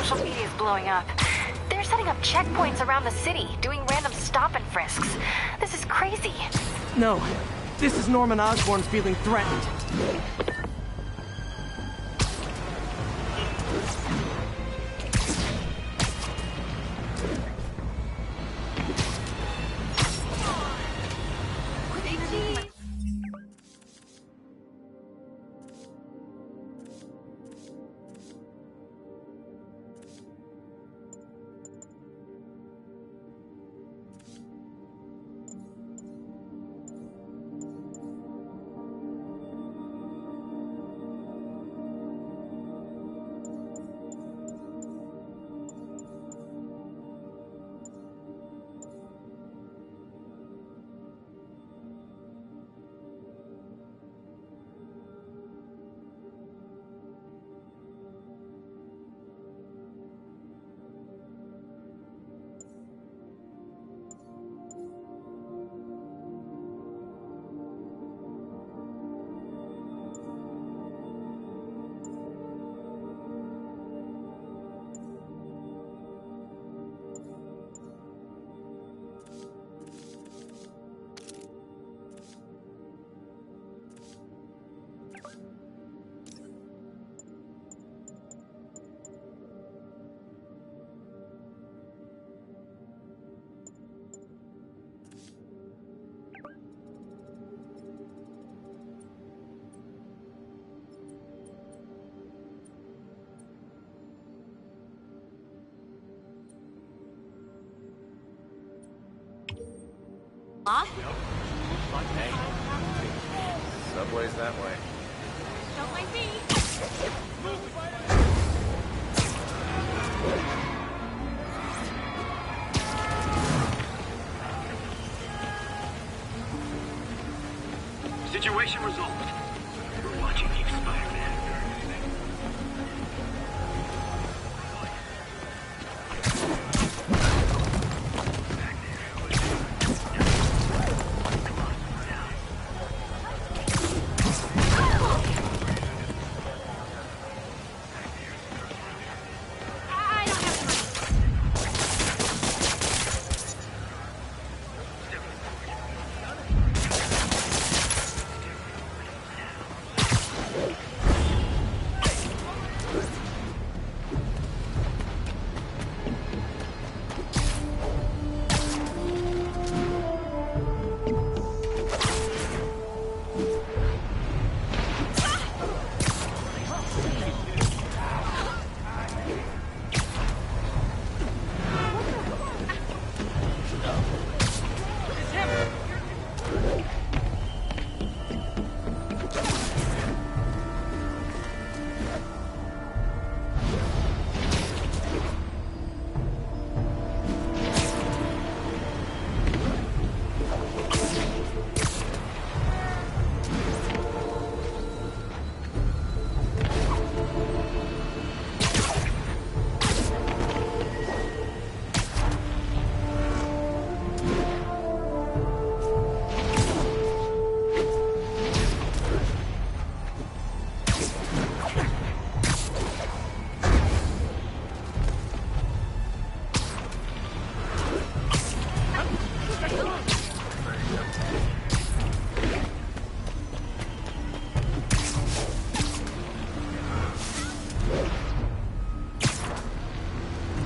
social media is blowing up. They're setting up checkpoints around the city, doing random stop and frisks. This is crazy. No, this is Norman Osborn feeling threatened. Huh? Hey. Subway's that way. Don't mind me. Situation resolved. We're watching you, Spider-Man.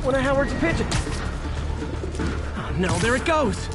One of Howard's pigeons. Oh no, there it goes!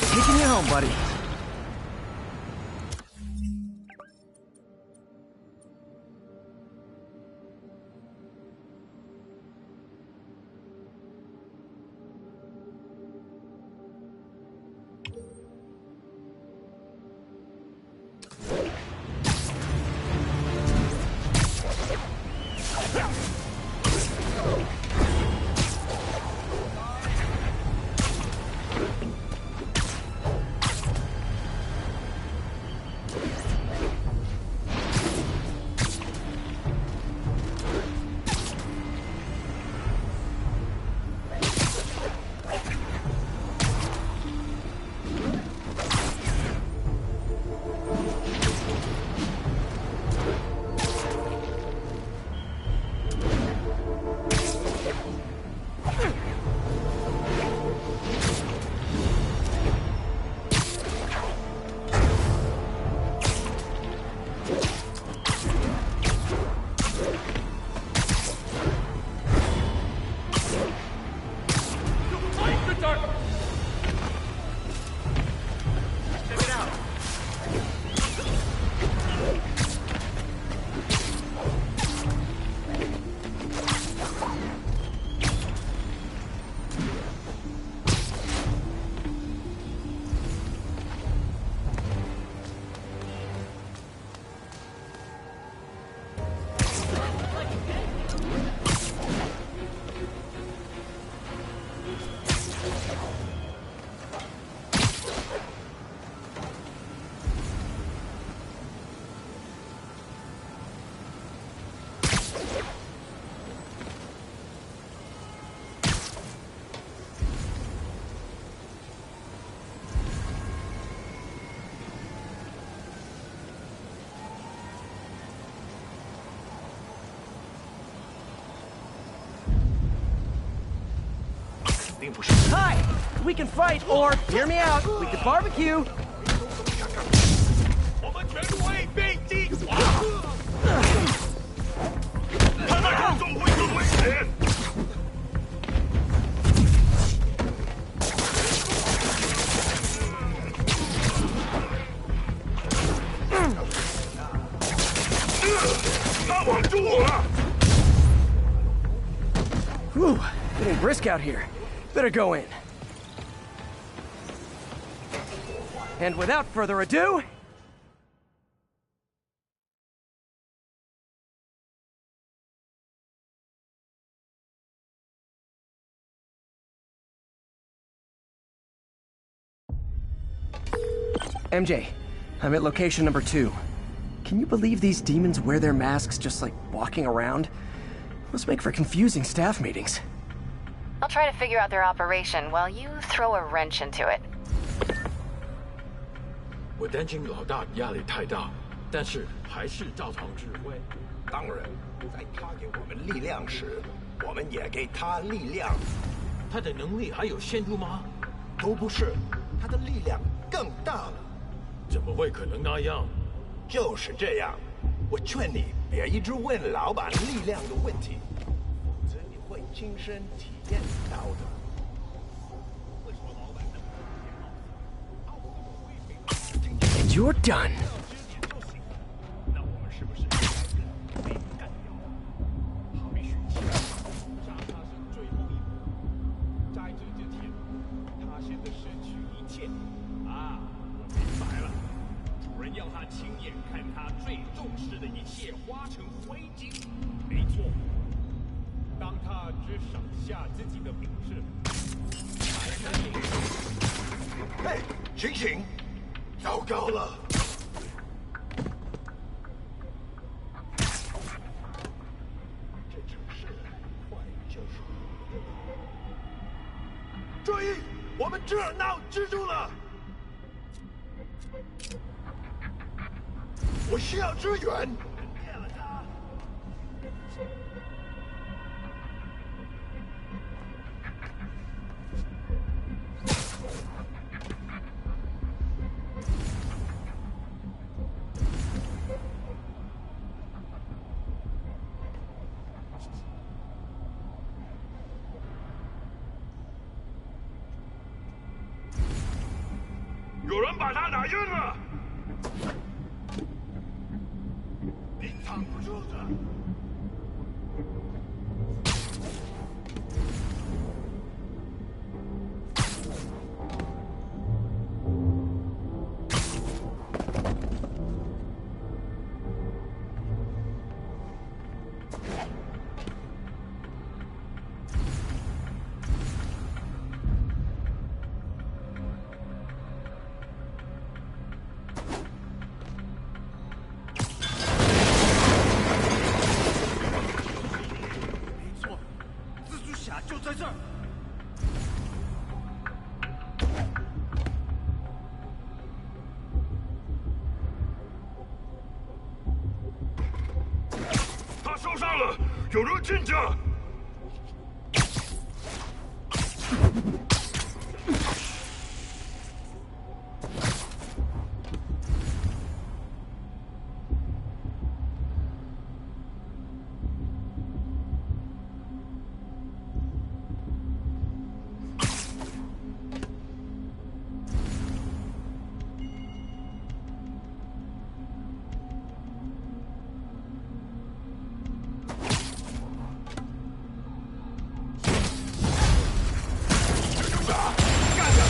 Taking you home, buddy. Hi! We can fight, or, hear me out, we could barbecue. 我们全会被击垮！他那样做会更危险。他网住我了！ Whew, getting brisk out here. Better go in. And without further ado... MJ, I'm at location number 2. Can you believe these demons wear their masks just like walking around? Must make for confusing staff meetings. I'll try to figure out their operation while you throw a wrench into it. 我担心老大压力太大，但是还是照常指挥。当然，在他给我们力量时，我们也给他力量。他的能力还有限度吗？都不是，他的力量更大了。怎么会可能那样？就是这样。我劝你别一直问老板力量的问题，否则你会亲身体验到的。为什么老板那么 And you're done. 那我们是不是应该被干掉？好比血气，杀他是最后一步，在这之前，他现在失去一切。啊，我明白了。主人要他亲眼看他最重视的一切化成灰烬。没错，当他只剩下自己的本事。嘿，醒醒！糟糕了！这城市快就是我的了。注意，我们这儿闹蜘蛛了！我需要支援。灭了他！有人把他打晕了。 你藏不住的。就在这儿。他受伤了，有人进去。干掉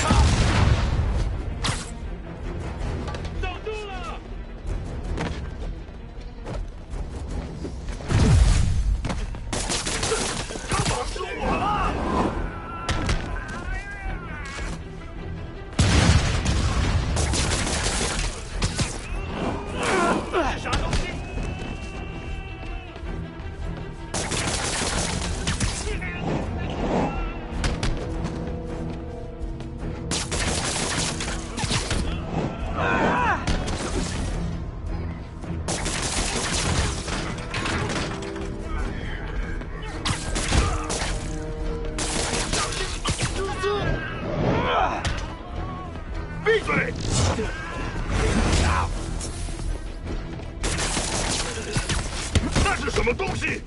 么东西？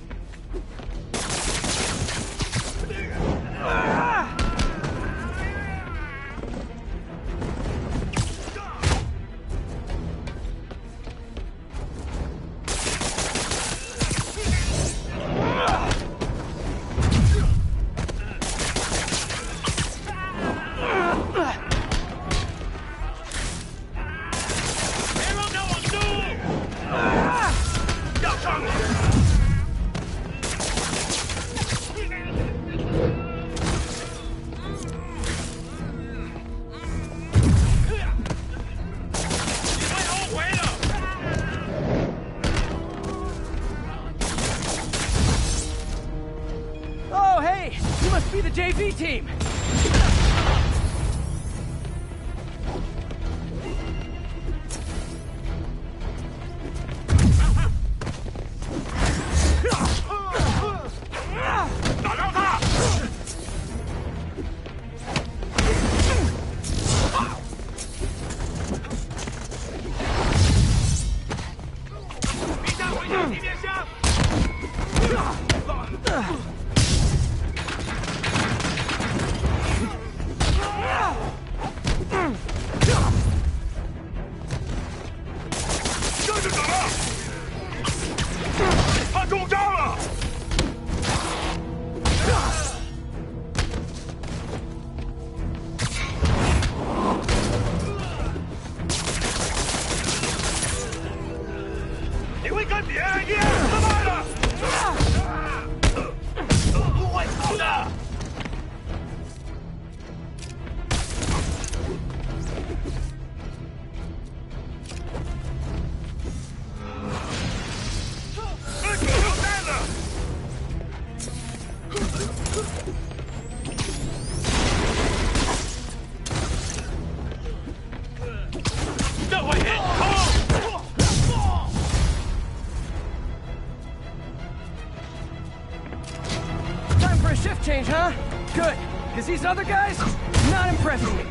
别让他往住！要上了！ Oh, hey! You must be the JV team! Change, huh? Good, because these other guys, not impressing me.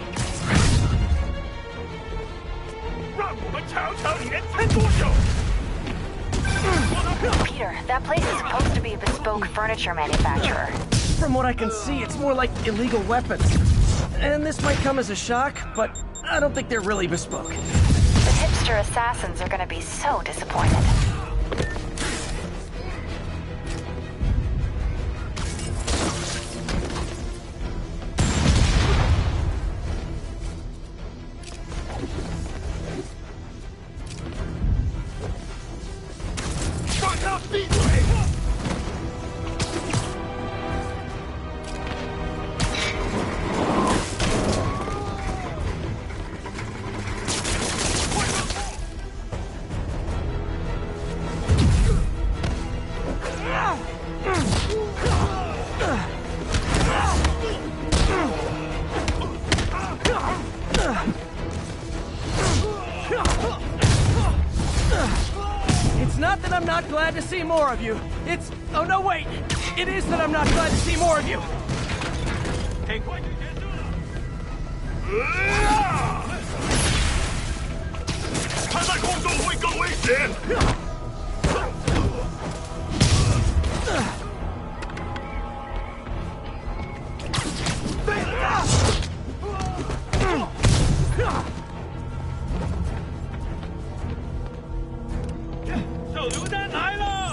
让我们瞧瞧你能撑多久！ Peter, that place is supposed to be a bespoke furniture manufacturer. From what I can see, it's more like illegal weapons. And this might come as a shock, but I don't think they're really bespoke. The hipster assassins are gonna be so disappointed. Not that I'm not glad to see more of you. It's... oh no, wait! It is that I'm not glad to see more of you! 很快就结束了。他在空中会更危险。手榴弹来了！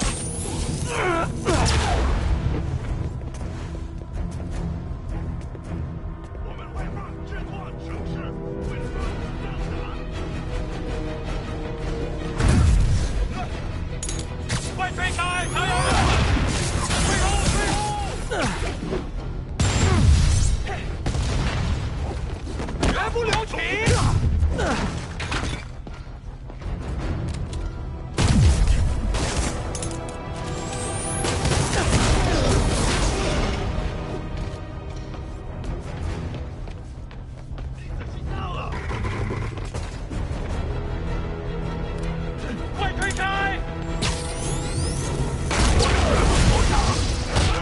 我们会让这座城市为了快推开！加油！退后！退后！绝不留情！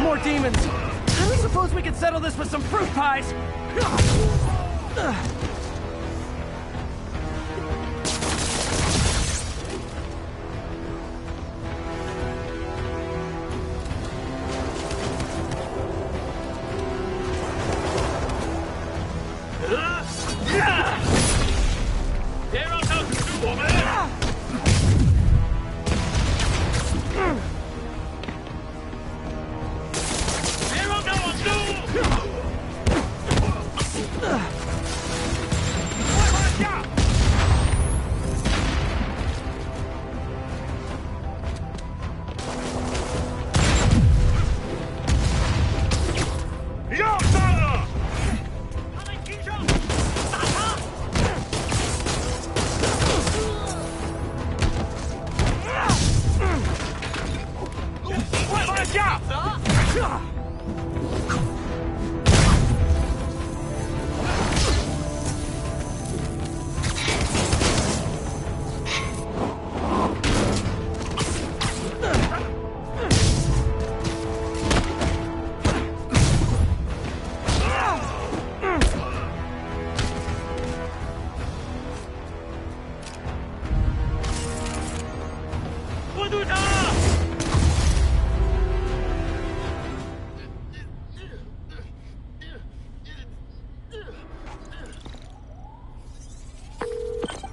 More demons! I suppose we could settle this with some fruit pies!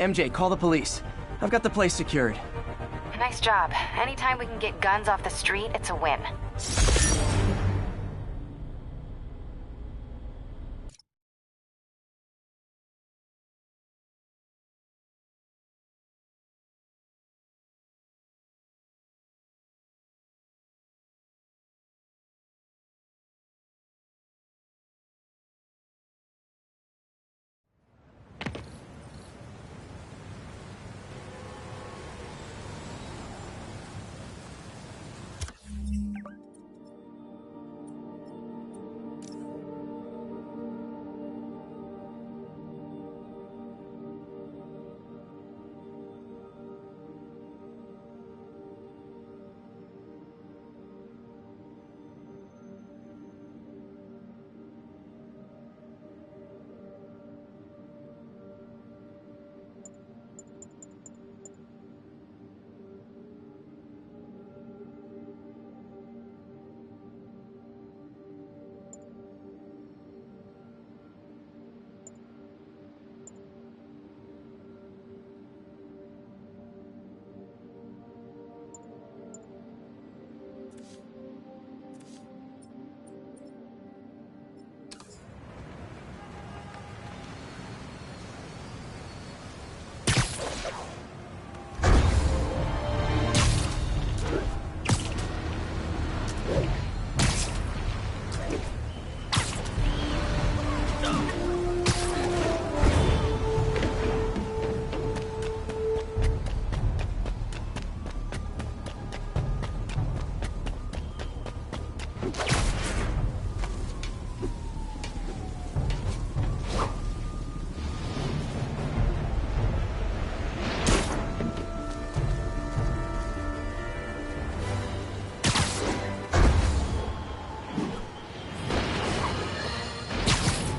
MJ, call the police. I've got the place secured. Nice job. Anytime we can get guns off the street, it's a win.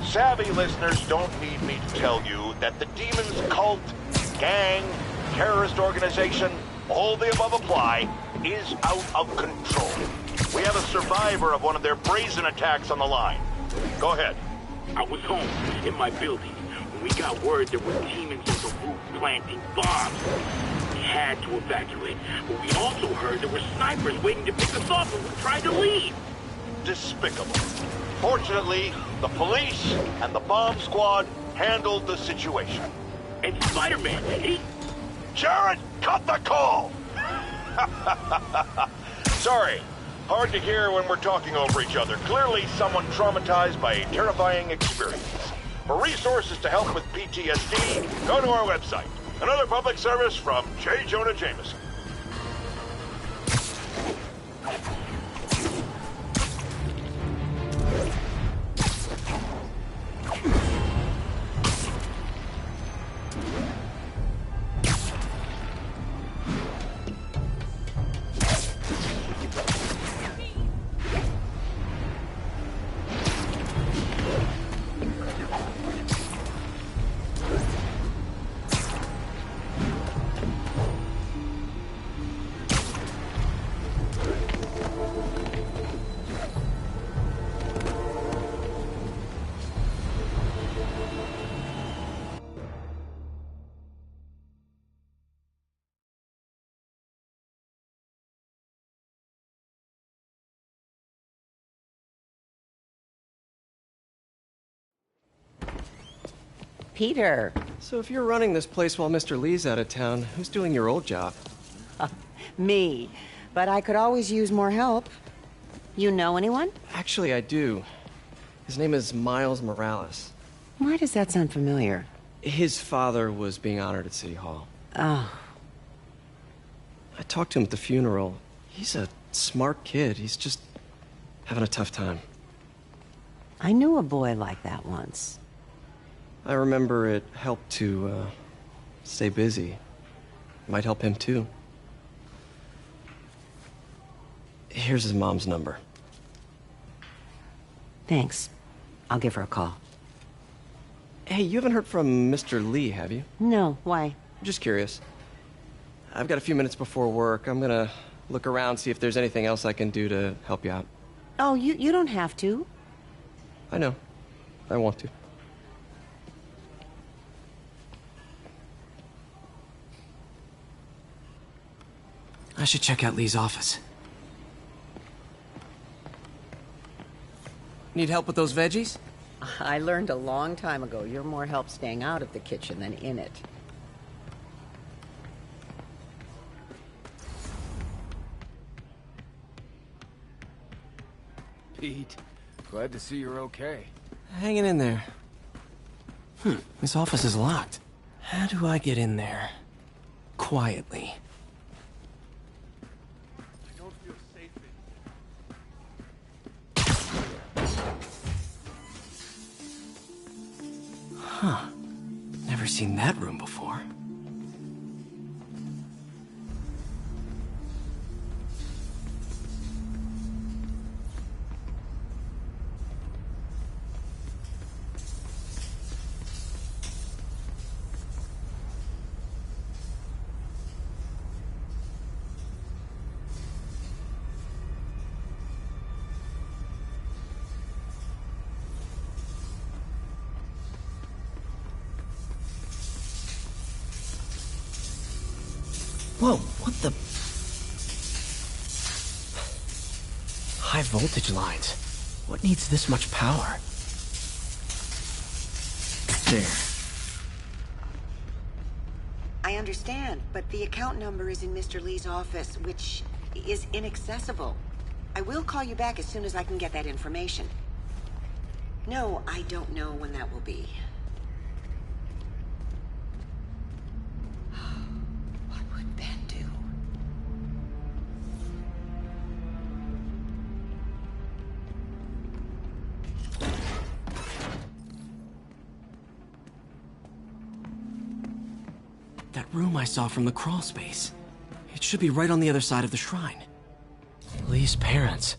Savvy listeners don't need me to tell you that the Demon's cult, gang, terrorist organization, all the above apply, is out of control. We have a survivor of one of their brazen attacks on the line. Go ahead. I was home, in my building, when we got word there were demons on the roof planting bombs. We had to evacuate, but we also heard there were snipers waiting to pick us off when we tried to leave. Despicable. Fortunately, the police and the bomb squad handled the situation. And Spiderman, he... Jared, cut the call! Sorry, hard to hear when we're talking over each other. Clearly someone traumatized by a terrifying experience. For resources to help with PTSD, go to our website. Another public service from J. Jonah Jameson. Peter. So if you're running this place while Mr. Lee's out of town, who's doing your old job? Me. But I could always use more help. You know anyone? Actually, I do. His name is Miles Morales. Why does that sound familiar? His father was being honored at City Hall. Oh. I talked to him at the funeral. He's a smart kid. He's just having a tough time. I knew a boy like that once. I remember it helped to, stay busy. Might help him, too. Here's his mom's number. Thanks. I'll give her a call. Hey, you haven't heard from Mr. Lee, have you? No, why? Just curious. I've got a few minutes before work. I'm gonna look around, see if there's anything else I can do to help you out. Oh, you don't have to. I know. I want to. I should check out Lee's office. Need help with those veggies? I learned a long time ago you're more help staying out of the kitchen than in it. Pete, glad to see you're okay. Hanging in there. This office is locked. How do I get in there? Quietly. I don't feel safe in Huh. Never seen that room before. Whoa, what the... High voltage lines. What needs this much power? There. I understand, but the account number is in Mr. Lee's office, which is inaccessible. I will call you back as soon as I can get that information. No, I don't know when that will be. What would Ben do? That room I saw from the crawl space. It should be right on the other side of the shrine. Lee's parents.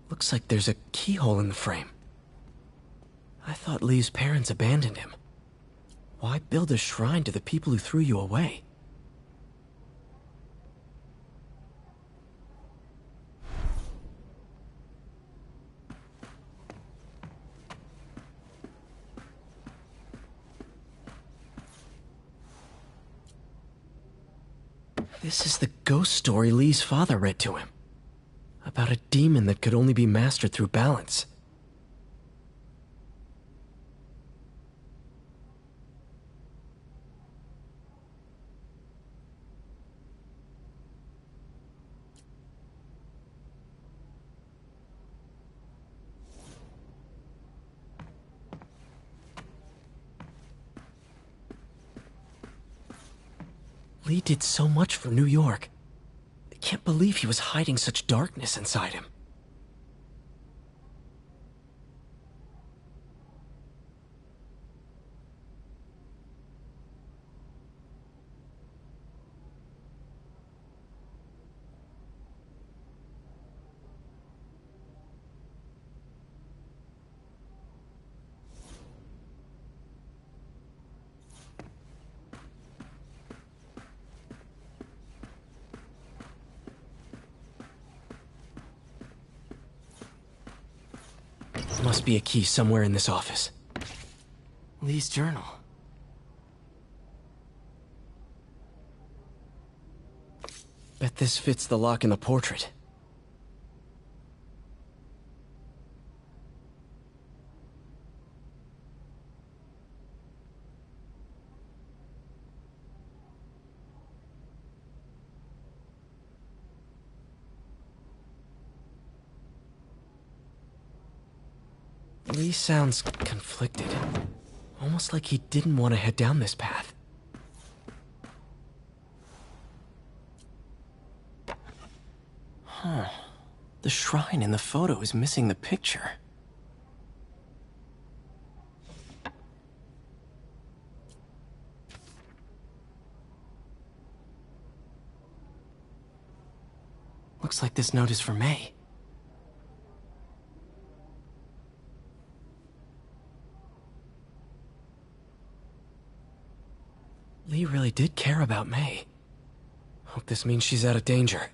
Looks like there's a keyhole in the frame. I thought Lee's parents abandoned him. Why build a shrine to the people who threw you away? This is the ghost story Lee's father read to him. About a demon that could only be mastered through balance. Lee did so much for New York. I can't believe he was hiding such darkness inside him. Must be a key somewhere in this office. Lee's journal. Bet this fits the lock in the portrait. Lee sounds conflicted. Almost like he didn't want to head down this path. Huh. The shrine in the photo is missing the picture. Looks like this note is for May. Lee really did care about May. Hope this means she's out of danger.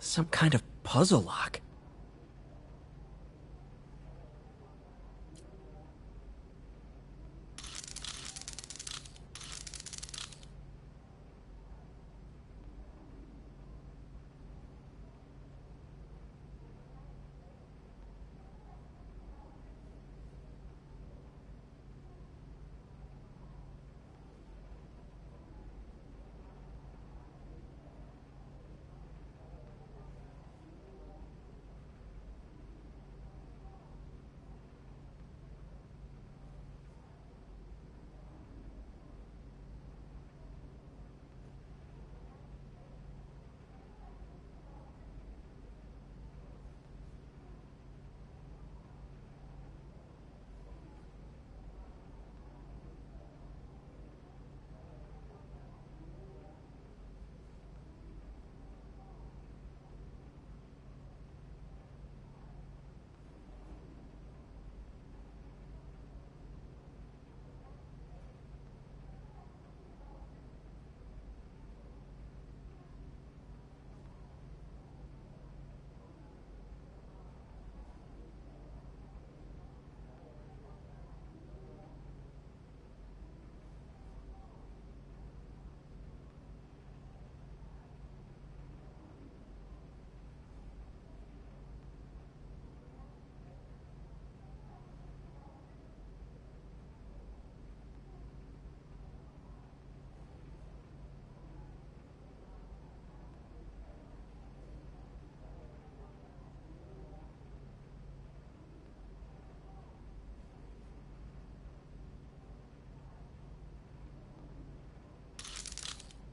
Some kind of puzzle lock.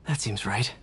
That seems right.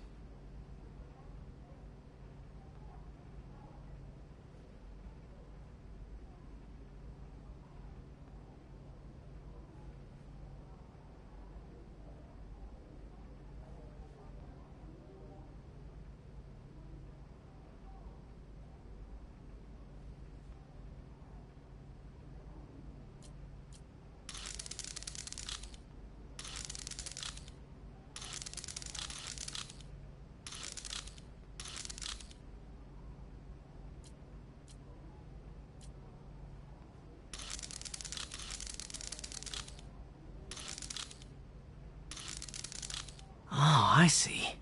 Oh, I see.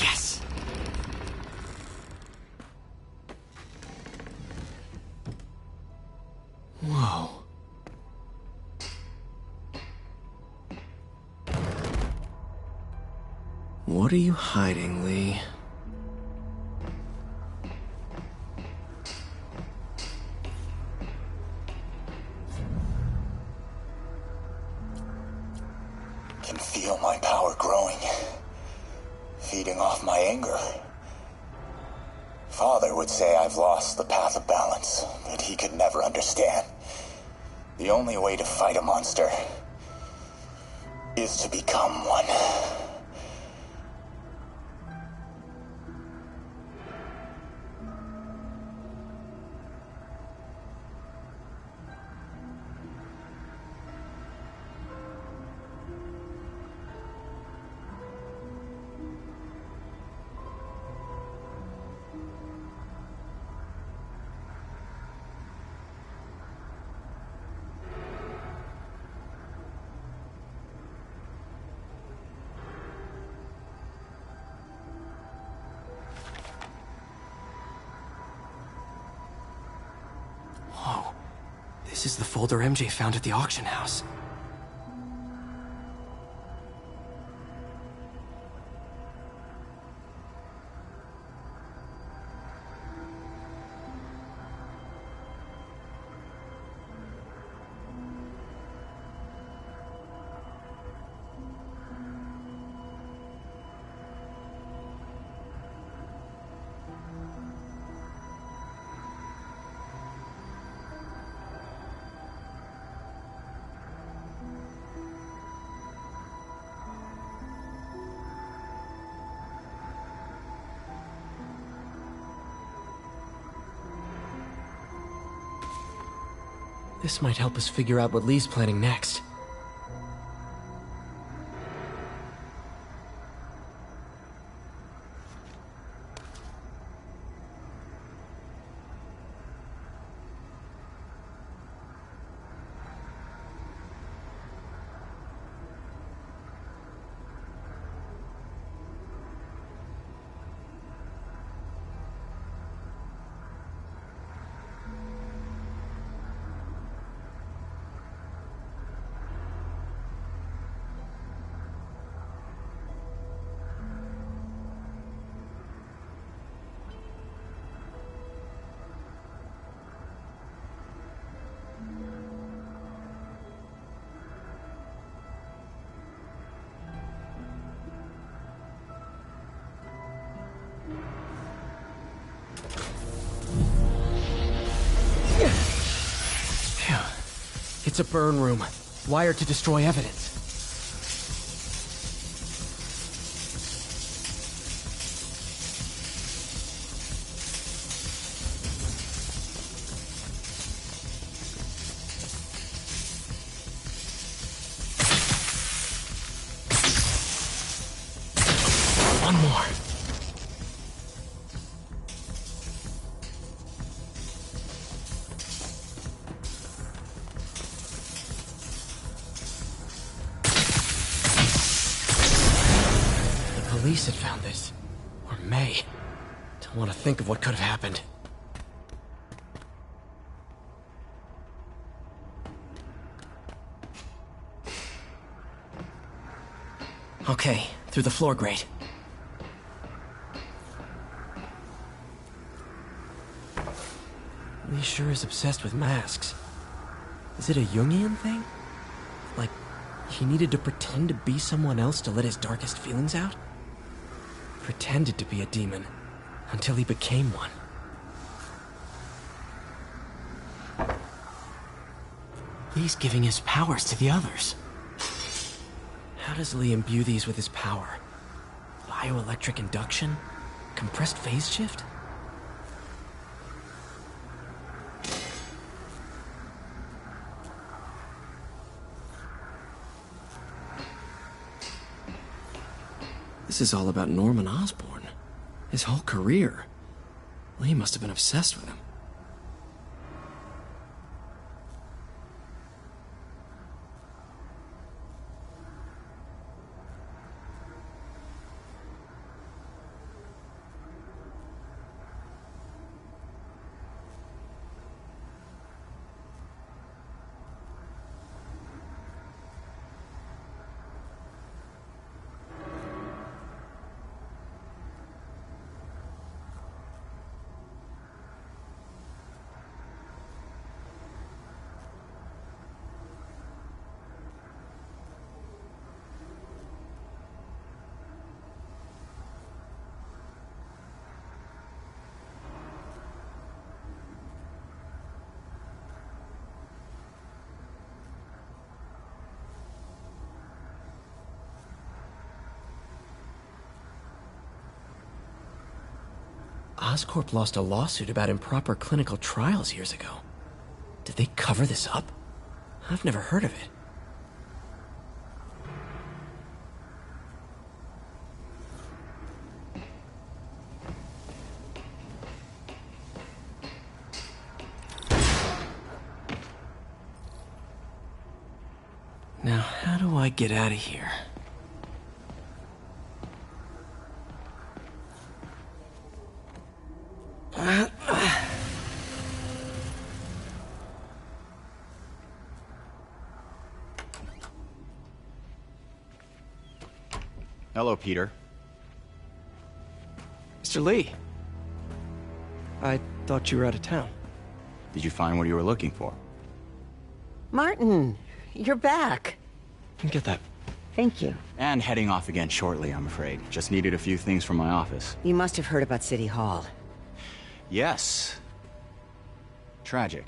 Yes! Whoa. What are you hiding, Lee? Can feel my power growing, feeding off my anger. Father would say I've lost the path of balance, but he could never understand. The only way to fight a monster is to become one. Whoa. This is the folder MJ found at the auction house. This might help us figure out what Lee's planning next. It's a burn room, wired to destroy evidence. One more. Police had found this. Or May. Don't want to think of what could have happened. Okay, through the floor grate. Lee sure is obsessed with masks. Is it a Jungian thing? Like, he needed to pretend to be someone else to let his darkest feelings out? Pretended to be a demon, until he became one. Lee's giving his powers to the others. How does Lee imbue these with his power? Bioelectric induction? Compressed phase shift? This is all about Norman Osborn. His whole career. Lee must have been obsessed with him. Oscorp lost a lawsuit about improper clinical trials years ago. Did they cover this up? I've never heard of it. Now, how do I get out of here? Hello, Peter. Mr. Lee. I thought you were out of town. Did you find what you were looking for? Martin, you're back. Get that. Thank you. And heading off again shortly, I'm afraid. Just needed a few things from my office. You must have heard about City Hall. Yes. Tragic.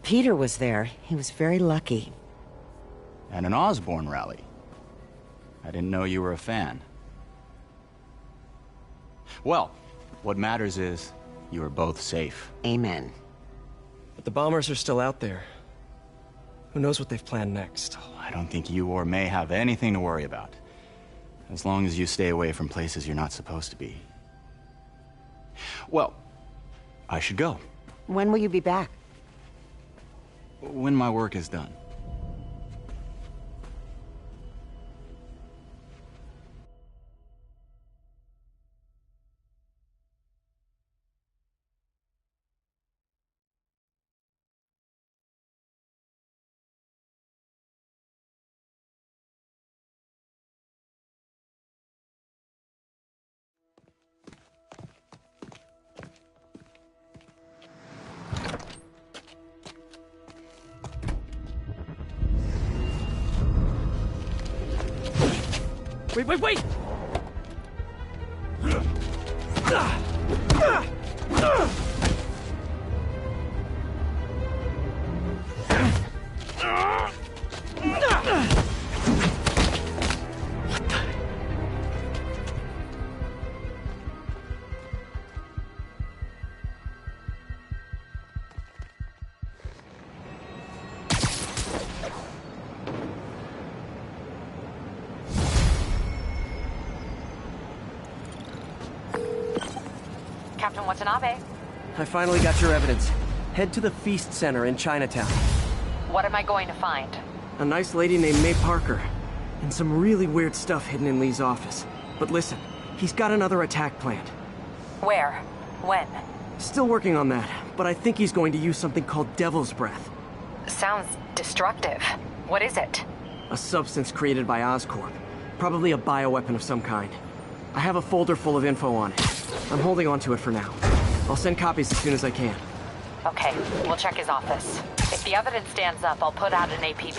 Peter was there. He was very lucky. At an Osborn rally. I didn't know you were a fan. Well, what matters is you are both safe. Amen. But the bombers are still out there. Who knows what they've planned next? I don't think you or May have anything to worry about. As long as you stay away from places you're not supposed to be. Well, I should go. When will you be back? When my work is done. Wait! Captain Watanabe, I finally got your evidence. Head to the Feast Center in Chinatown. what am I going to find? A nice lady named May Parker. And some really weird stuff hidden in Lee's office. But listen, he's got another attack planned. Where? When? Still working on that, but I think he's going to use something called Devil's Breath. Sounds destructive. What is it? A substance created by Oscorp. Probably a bioweapon of some kind. I have a folder full of info on it. I'm holding on to it for now. I'll send copies as soon as I can. Okay, we'll check his office. If the evidence stands up, I'll put out an APB.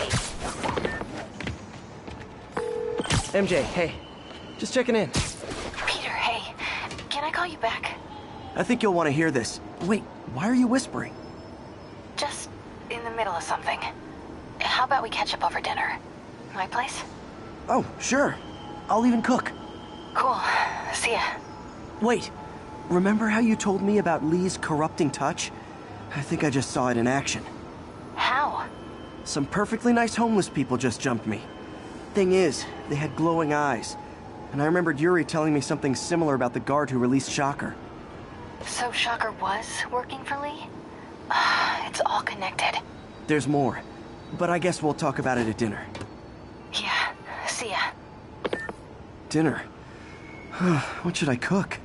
MJ, hey. Just checking in. Peter, hey. Can I call you back? I think you'll want to hear this. Wait, why are you whispering? Just in the middle of something. How about we catch up over dinner? My place? Oh, sure. I'll even cook. Cool. See ya. Wait. Remember how you told me about Lee's corrupting touch? I think I just saw it in action. How? Some perfectly nice homeless people just jumped me. Thing is, they had glowing eyes. And I remembered Yuri telling me something similar about the guard who released Shocker. So Shocker was working for Lee? It's all connected. There's more. But I guess we'll talk about it at dinner. Yeah. See ya. Dinner? What should I cook?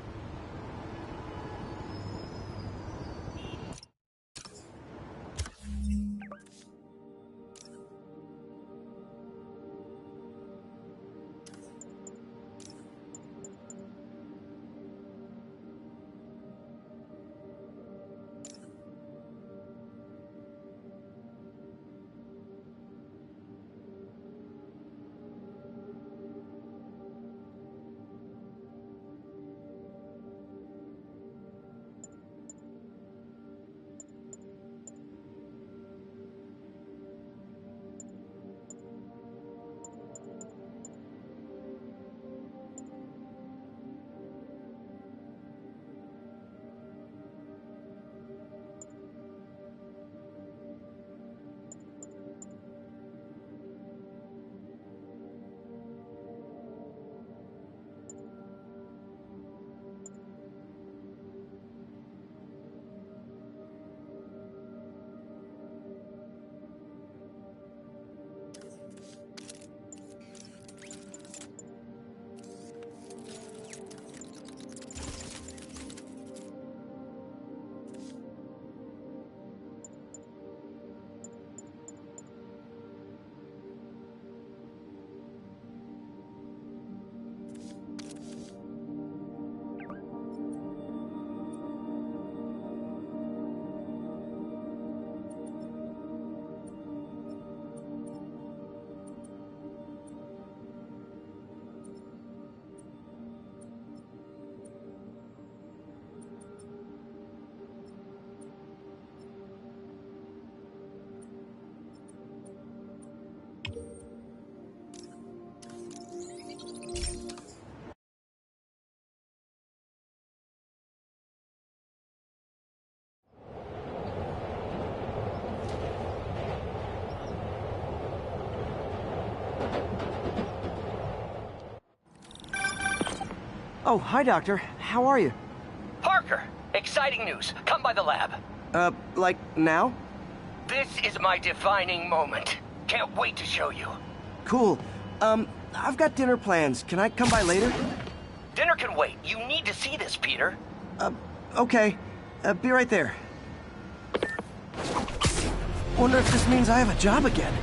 Oh, hi, Doctor. How are you? Parker, exciting news. Come by the lab. Like now? This is my defining moment. Can't wait to show you. Cool. I've got dinner plans. Can I come by later? Dinner can wait. You need to see this, Peter. Okay. Be right there. Wonder if this means I have a job again.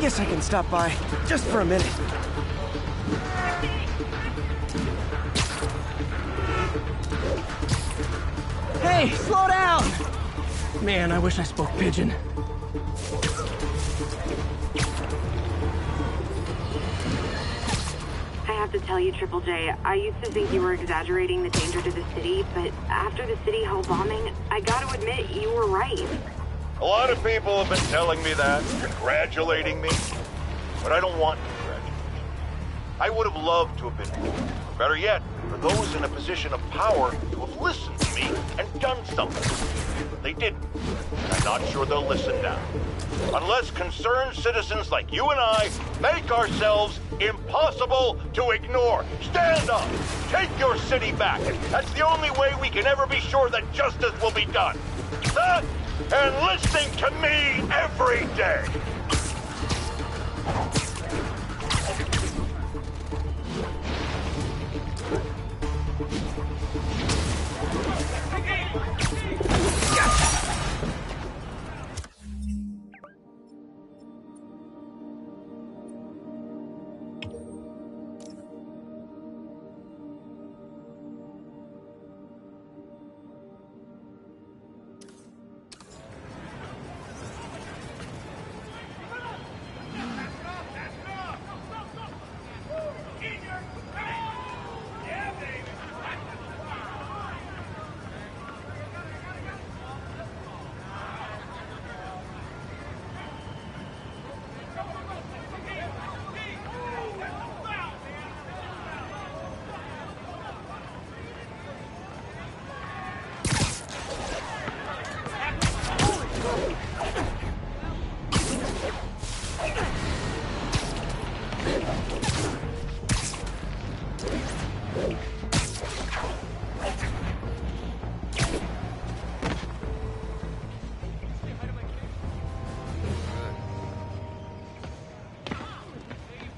Guess I can stop by, just for a minute. Hey, slow down! Man, I wish I spoke pigeon. I have to tell you, Triple J, I used to think you were exaggerating the danger to the city, but after the City Hall bombing, I gotta admit, you were right. A lot of people have been telling me that, congratulating me, but I don't want congratulations. I would have loved to have been wrong. Better yet, for those in a position of power to have listened to me and done something. But they didn't, and I'm not sure they'll listen now. Unless concerned citizens like you and I make ourselves impossible to ignore. Stand up! Take your city back! That's the only way we can ever be sure that justice will be done. That and listening to me every day!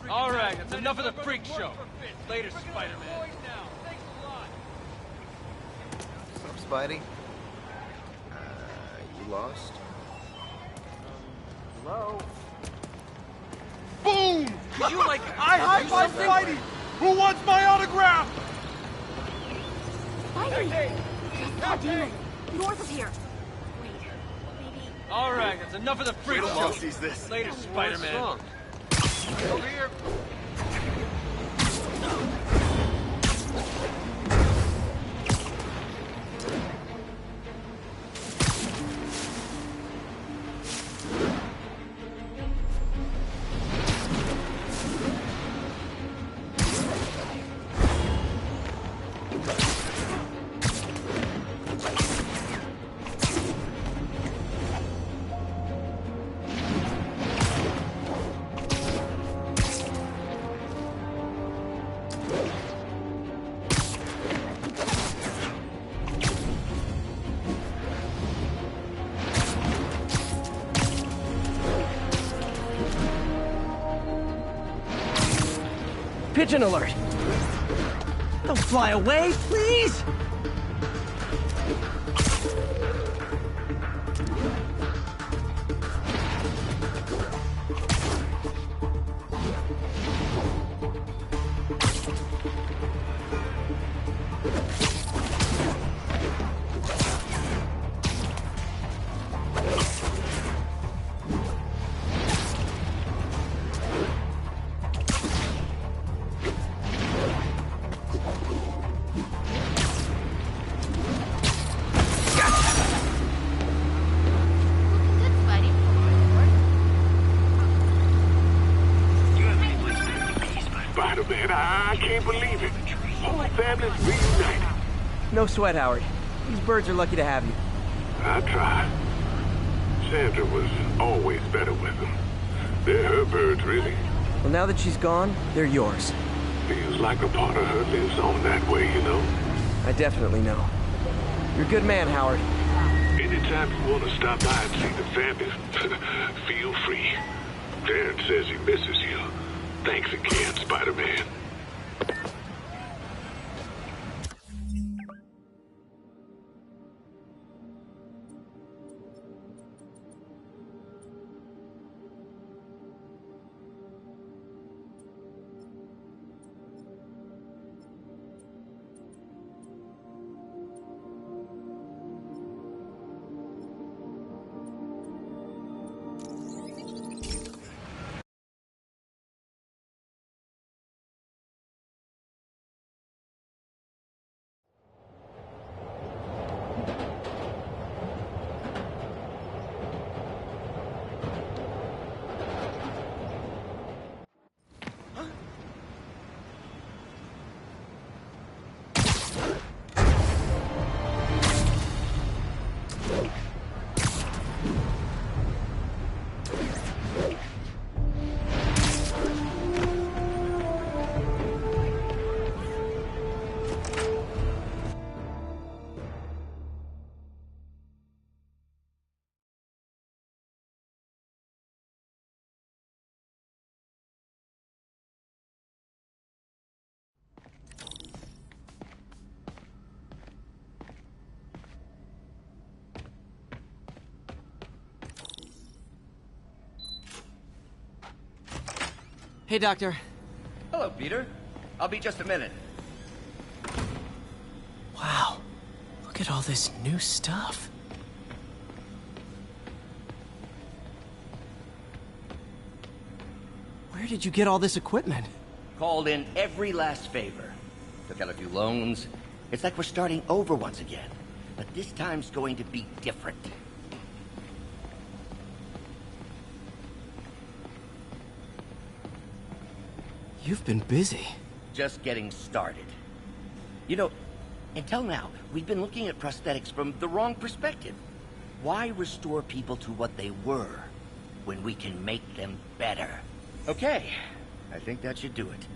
All right, that's enough of the freak show. Later, Spider-Man. What's up, Spidey? You lost? Hello? Boom! Could you, like, I high-five Spidey! Who wants my autograph? Spidey! Just saw a demon. North of here. Wait, maybe... All right, that's enough of the freak Wait till show. Mom sees this. Later, Spider-Man. Over here. Pigeon alert! Don't fly away, please! Spider-Man, I can't believe it. Whole family's reunited. No sweat, Howard. These birds are lucky to have you. I tried. Sandra was always better with them. They're her birds, really. Well, now that she's gone, they're yours. Feels like a part of her lives on that way, you know? I definitely know. You're a good man, Howard. Anytime you want to stop by and see the family, feel free. Darren says he misses you. Thanks again, Spider-Man. Hey, Doctor. Hello, Peter. I'll be just a minute. Wow. Look at all this new stuff. Where did you get all this equipment? Called in every last favor. Took out a few loans. It's like we're starting over once again. But this time's going to be different. You've been busy. Just getting started. You know, until now, we've been looking at prosthetics from the wrong perspective. Why restore people to what they were when we can make them better? Okay, I think that should do it.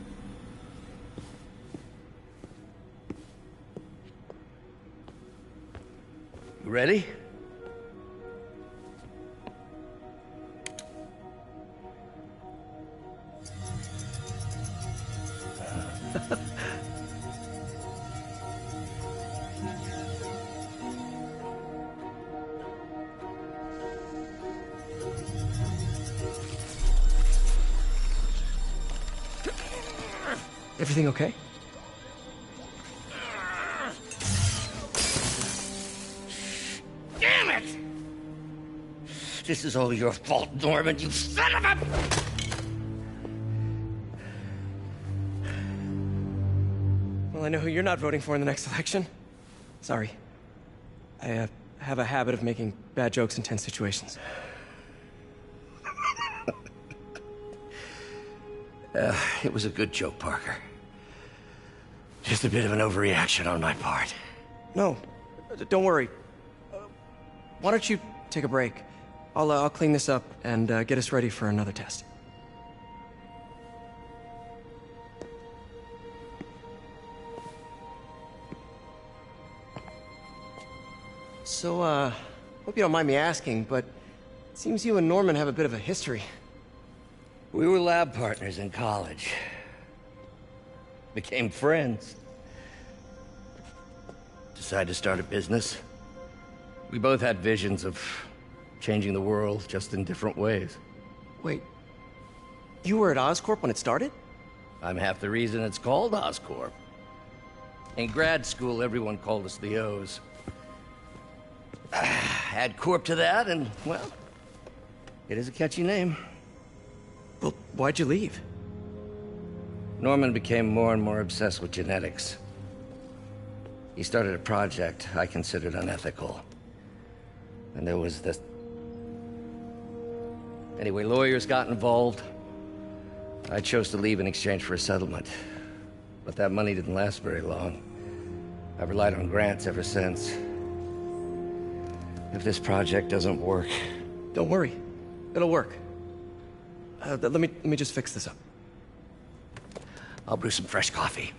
You ready? Everything okay? Damn it! This is all your fault, Norman, you son of a... Well, I know who you're not voting for in the next election. Sorry. I have a habit of making bad jokes in tense situations. It was a good joke, Parker. Just a bit of an overreaction on my part. No, don't worry. Why don't you take a break? I'll clean this up and get us ready for another test. So, hope you don't mind me asking, but it seems you and Norman have a bit of a history. We were lab partners in college. Became friends. Decided to start a business. We both had visions of changing the world, just in different ways. Wait, you were at Oscorp when it started? I'm half the reason it's called Oscorp. In grad school, everyone called us the O's. Add Corp to that, and, well, it is a catchy name. Well, why'd you leave? Norman became more and more obsessed with genetics. He started a project I considered unethical. And there was this... Anyway, lawyers got involved. I chose to leave in exchange for a settlement. But that money didn't last very long. I've relied on grants ever since. If this project doesn't work... Don't worry. It'll work. Let me just fix this up. I'll brew some fresh coffee.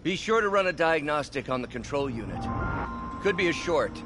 Be sure to run a diagnostic on the control unit. Could be a short.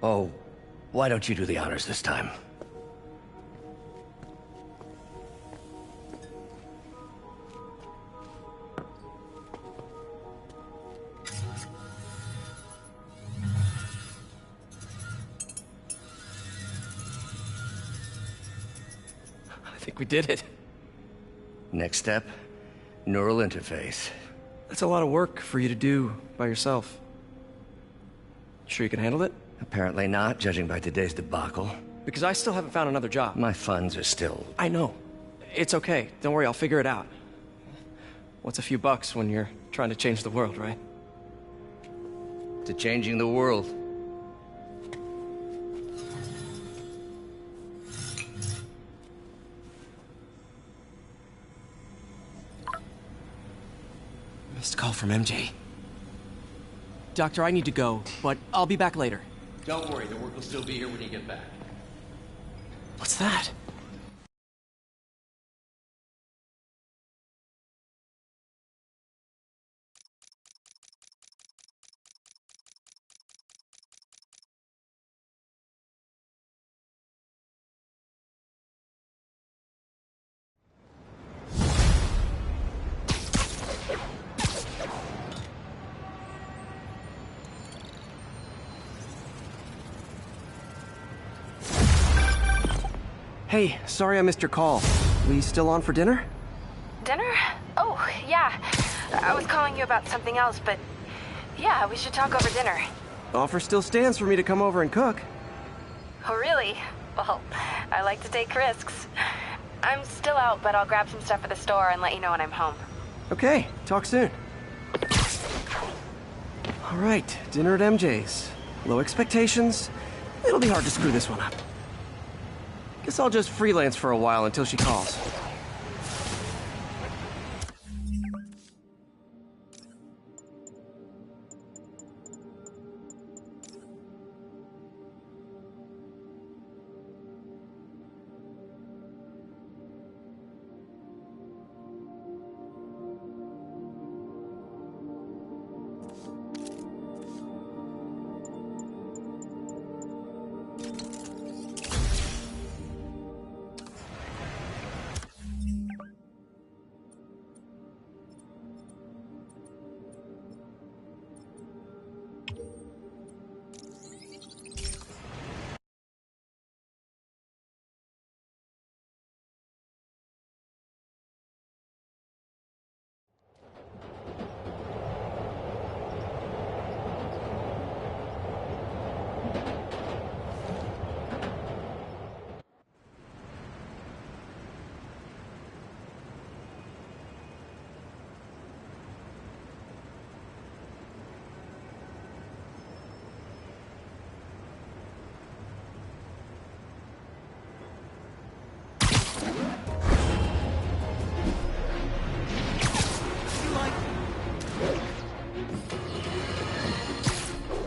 Oh, why don't you do the honors this time? I think we did it. Next step, neural interface. That's a lot of work for you to do by yourself. Sure you can handle it? Apparently not, judging by today's debacle. Because I still haven't found another job. My funds are still... I know. It's okay. Don't worry, I'll figure it out. What's a few bucks when you're trying to change the world, right? To changing the world. Missed call from MJ. Doctor, I need to go, but I'll be back later. Don't worry, the work will still be here when you get back. What's that? Hey, sorry I missed your call. We still on for dinner? Dinner? Oh, yeah. I was calling you about something else, but yeah, we should talk over dinner. Offer still stands for me to come over and cook. Oh, really? Well, I like to take risks. I'm still out, but I'll grab some stuff at the store and let you know when I'm home. Okay, talk soon. All right, dinner at MJ's. Low expectations. It'll be hard to screw this one up. Guess I'll just freelance for a while until she calls.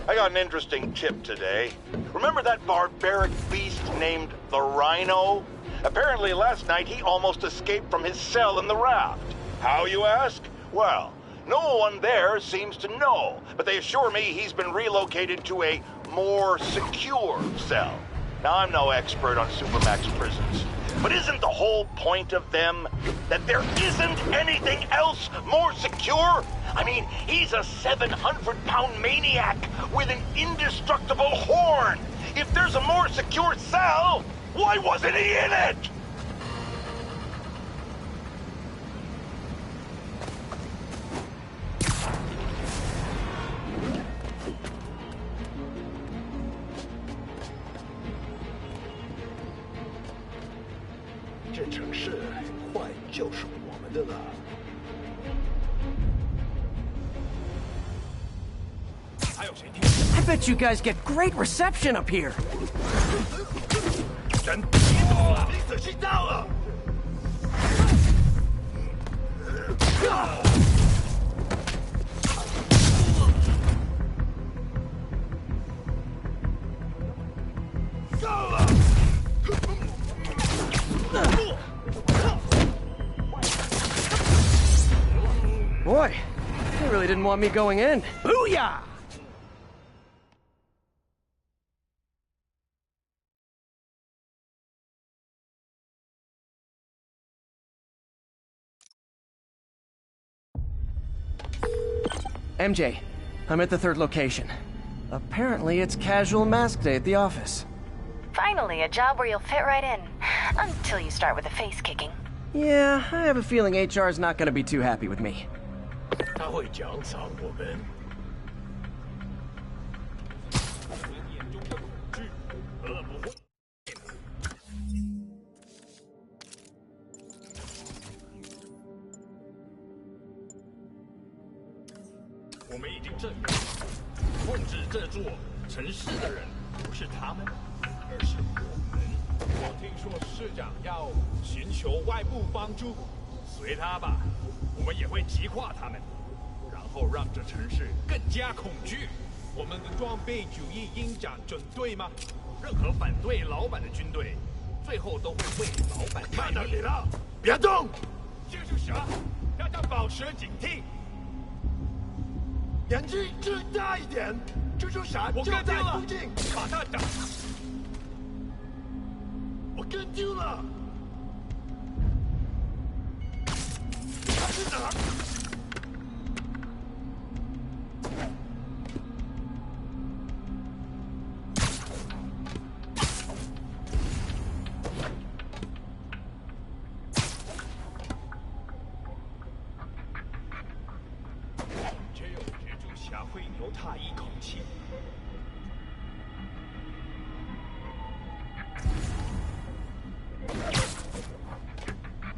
I got an interesting tip today. Remember that barbaric beast named the Rhino? Apparently last night he almost escaped from his cell in the raft. How, you ask? Well, no one there seems to know, but they assure me he's been relocated to a more secure cell. Now, I'm no expert on Supermax prisons, but isn't the whole point of them that there isn't anything else more secure? I mean, he's a 700-pound maniac with an indestructible horn. If there's a more secure cell, why wasn't he in it? I bet you guys get great reception up here. Boy, they really didn't want me going in. Booyah! MJ, I'm at the third location. Apparently it's casual mask day at the office. Finally, a job where you'll fit right in. Until you start with the face kicking. Yeah, I have a feeling HR's not gonna be too happy with me. 他会奖赏我们。我们已经证明，控制这座城市的人不是他们，而是我们。我听说市长要寻求外部帮助，随他吧，我们也会击垮他们，然后让这城市更加恐惧。我们的装备主义鹰展准对吗？任何反对老板的军队，最后都会为老板卖命。别了，别动！这是啥？大家保持警惕。年纪更大一点，这是啥？我跟丢了，把他打！我跟丢了，他是哪儿？只有蜘蛛侠会留他一口气。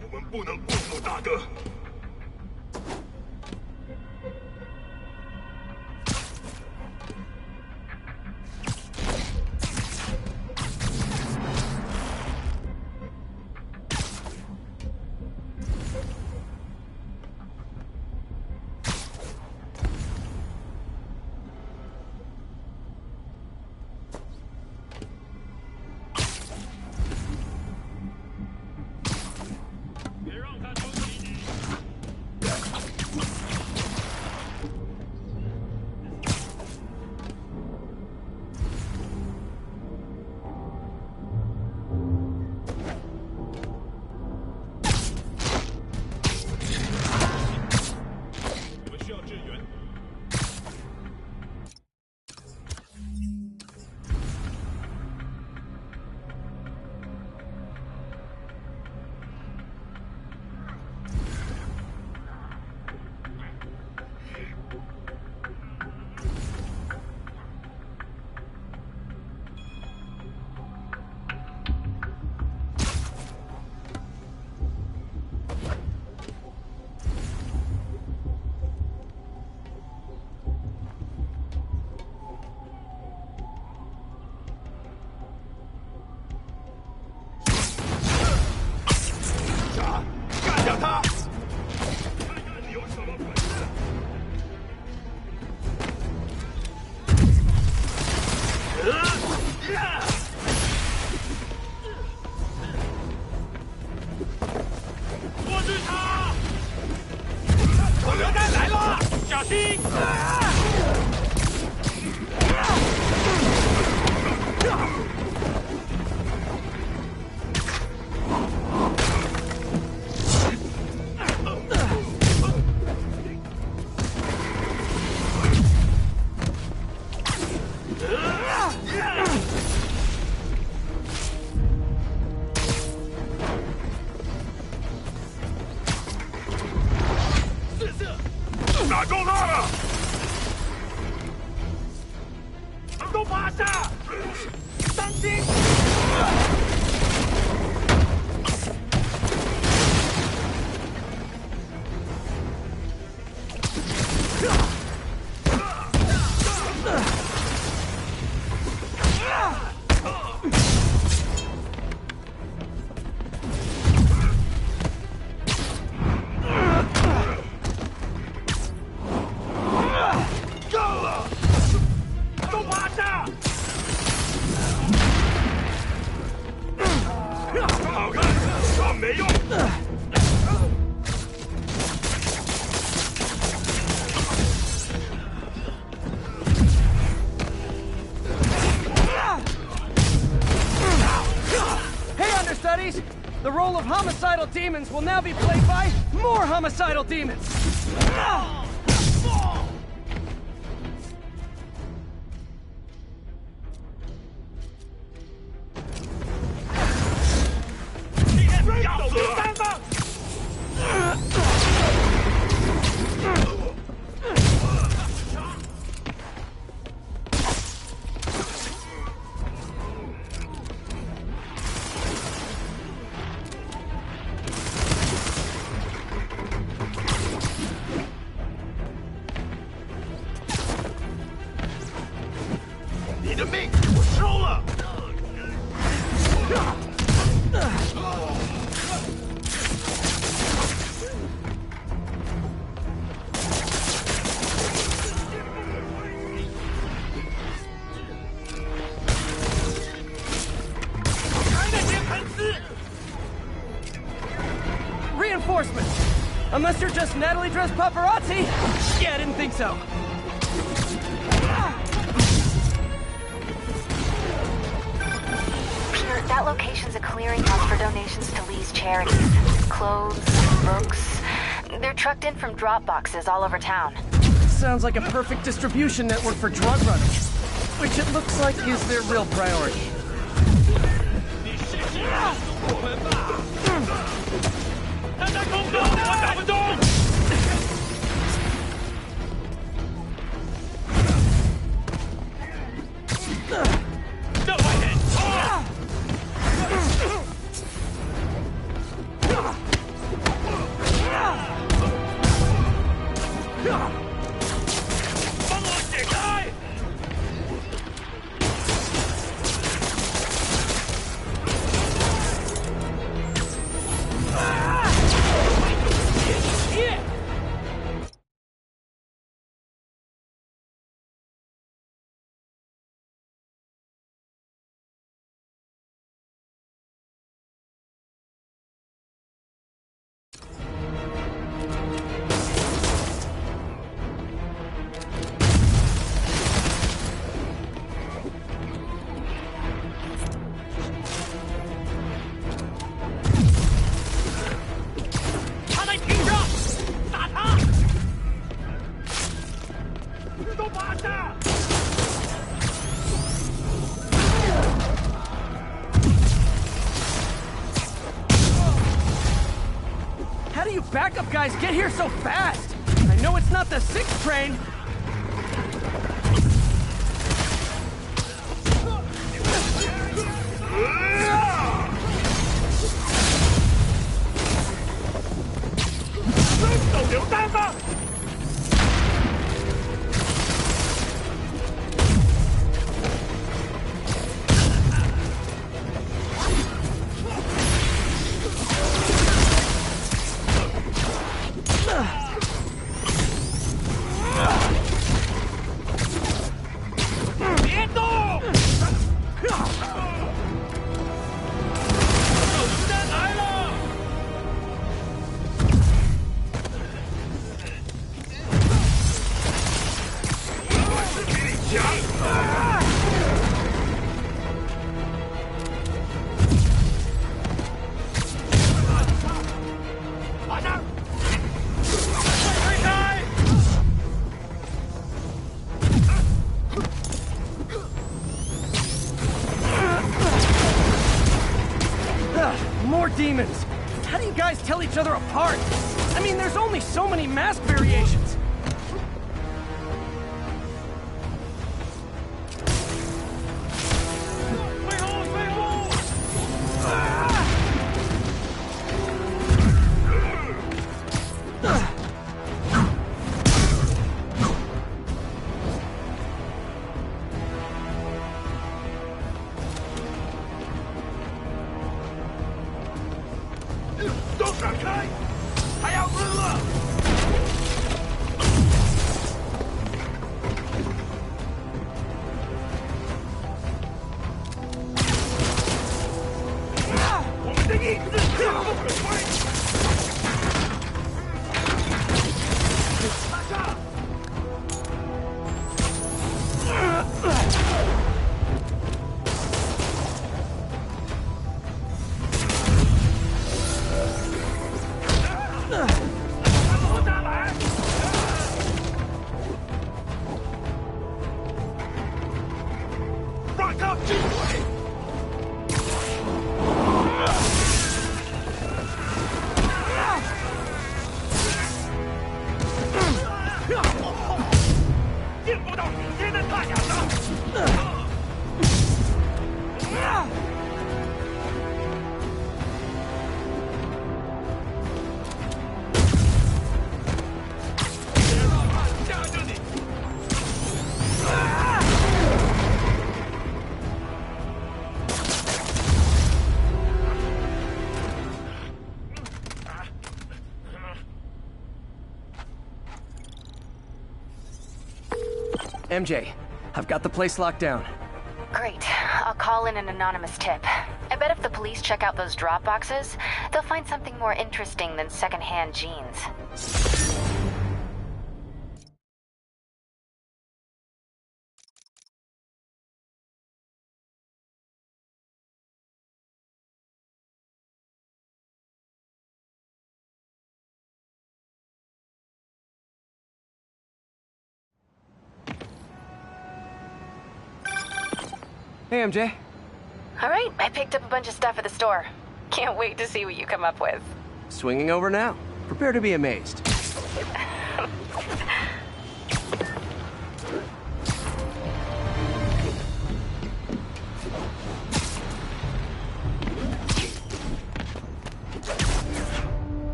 我们不能辜负大哥。别让他攻击你！我们需要支援。啥？干掉他！看看你有什么本事！握住他！火榴弹来了，小心！打够他了！都趴下！当心！够了！都趴下！好看，这没用。Hey, understudies! The role of homicidal demons will now be played by more homicidal demons! 走流三方！你的命我收了。 Reinforcements! Unless you're just Natalie dressed paparazzi? Yeah, I didn't think so. Peter, that location's a clearinghouse for donations to Lee's charities. Clothes, books. They're trucked in from drop boxes all over town. Sounds like a perfect distribution network for drug runners, which it looks like is their real priority. How do you backup guys get here so fast? I know it's not the 6th train. More demons! How do you guys tell each other apart? I mean, there's only so many mask variations. MJ, I've got the place locked down. Great. I'll call in an anonymous tip. I bet if the police check out those drop boxes, they'll find something more interesting than secondhand jeans. Hey, MJ. All right, I picked up a bunch of stuff at the store. Can't wait to see what you come up with. Swinging over now. Prepare to be amazed.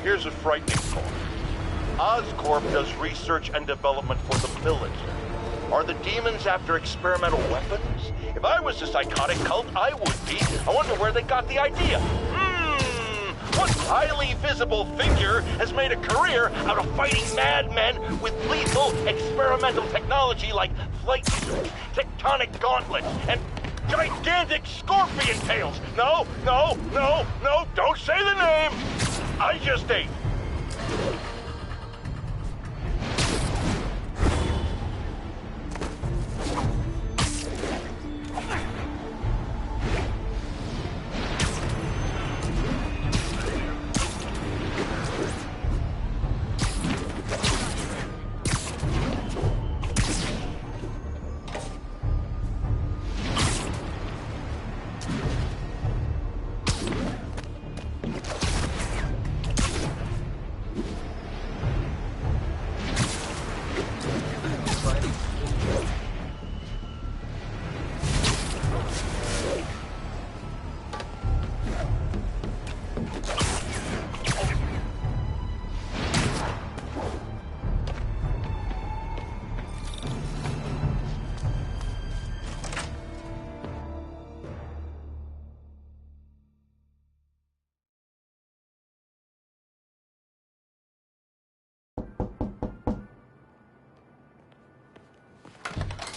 Here's a frightening thought. Oscorp does research and development for the military. Are the demons after experimental weapons? If I was a psychotic cult, I would be. I wonder where they got the idea. What highly visible figure has made a career out of fighting madmen with lethal experimental technology like flight suits, tectonic gauntlets, and gigantic scorpion tails? No, don't say the name! I just ate.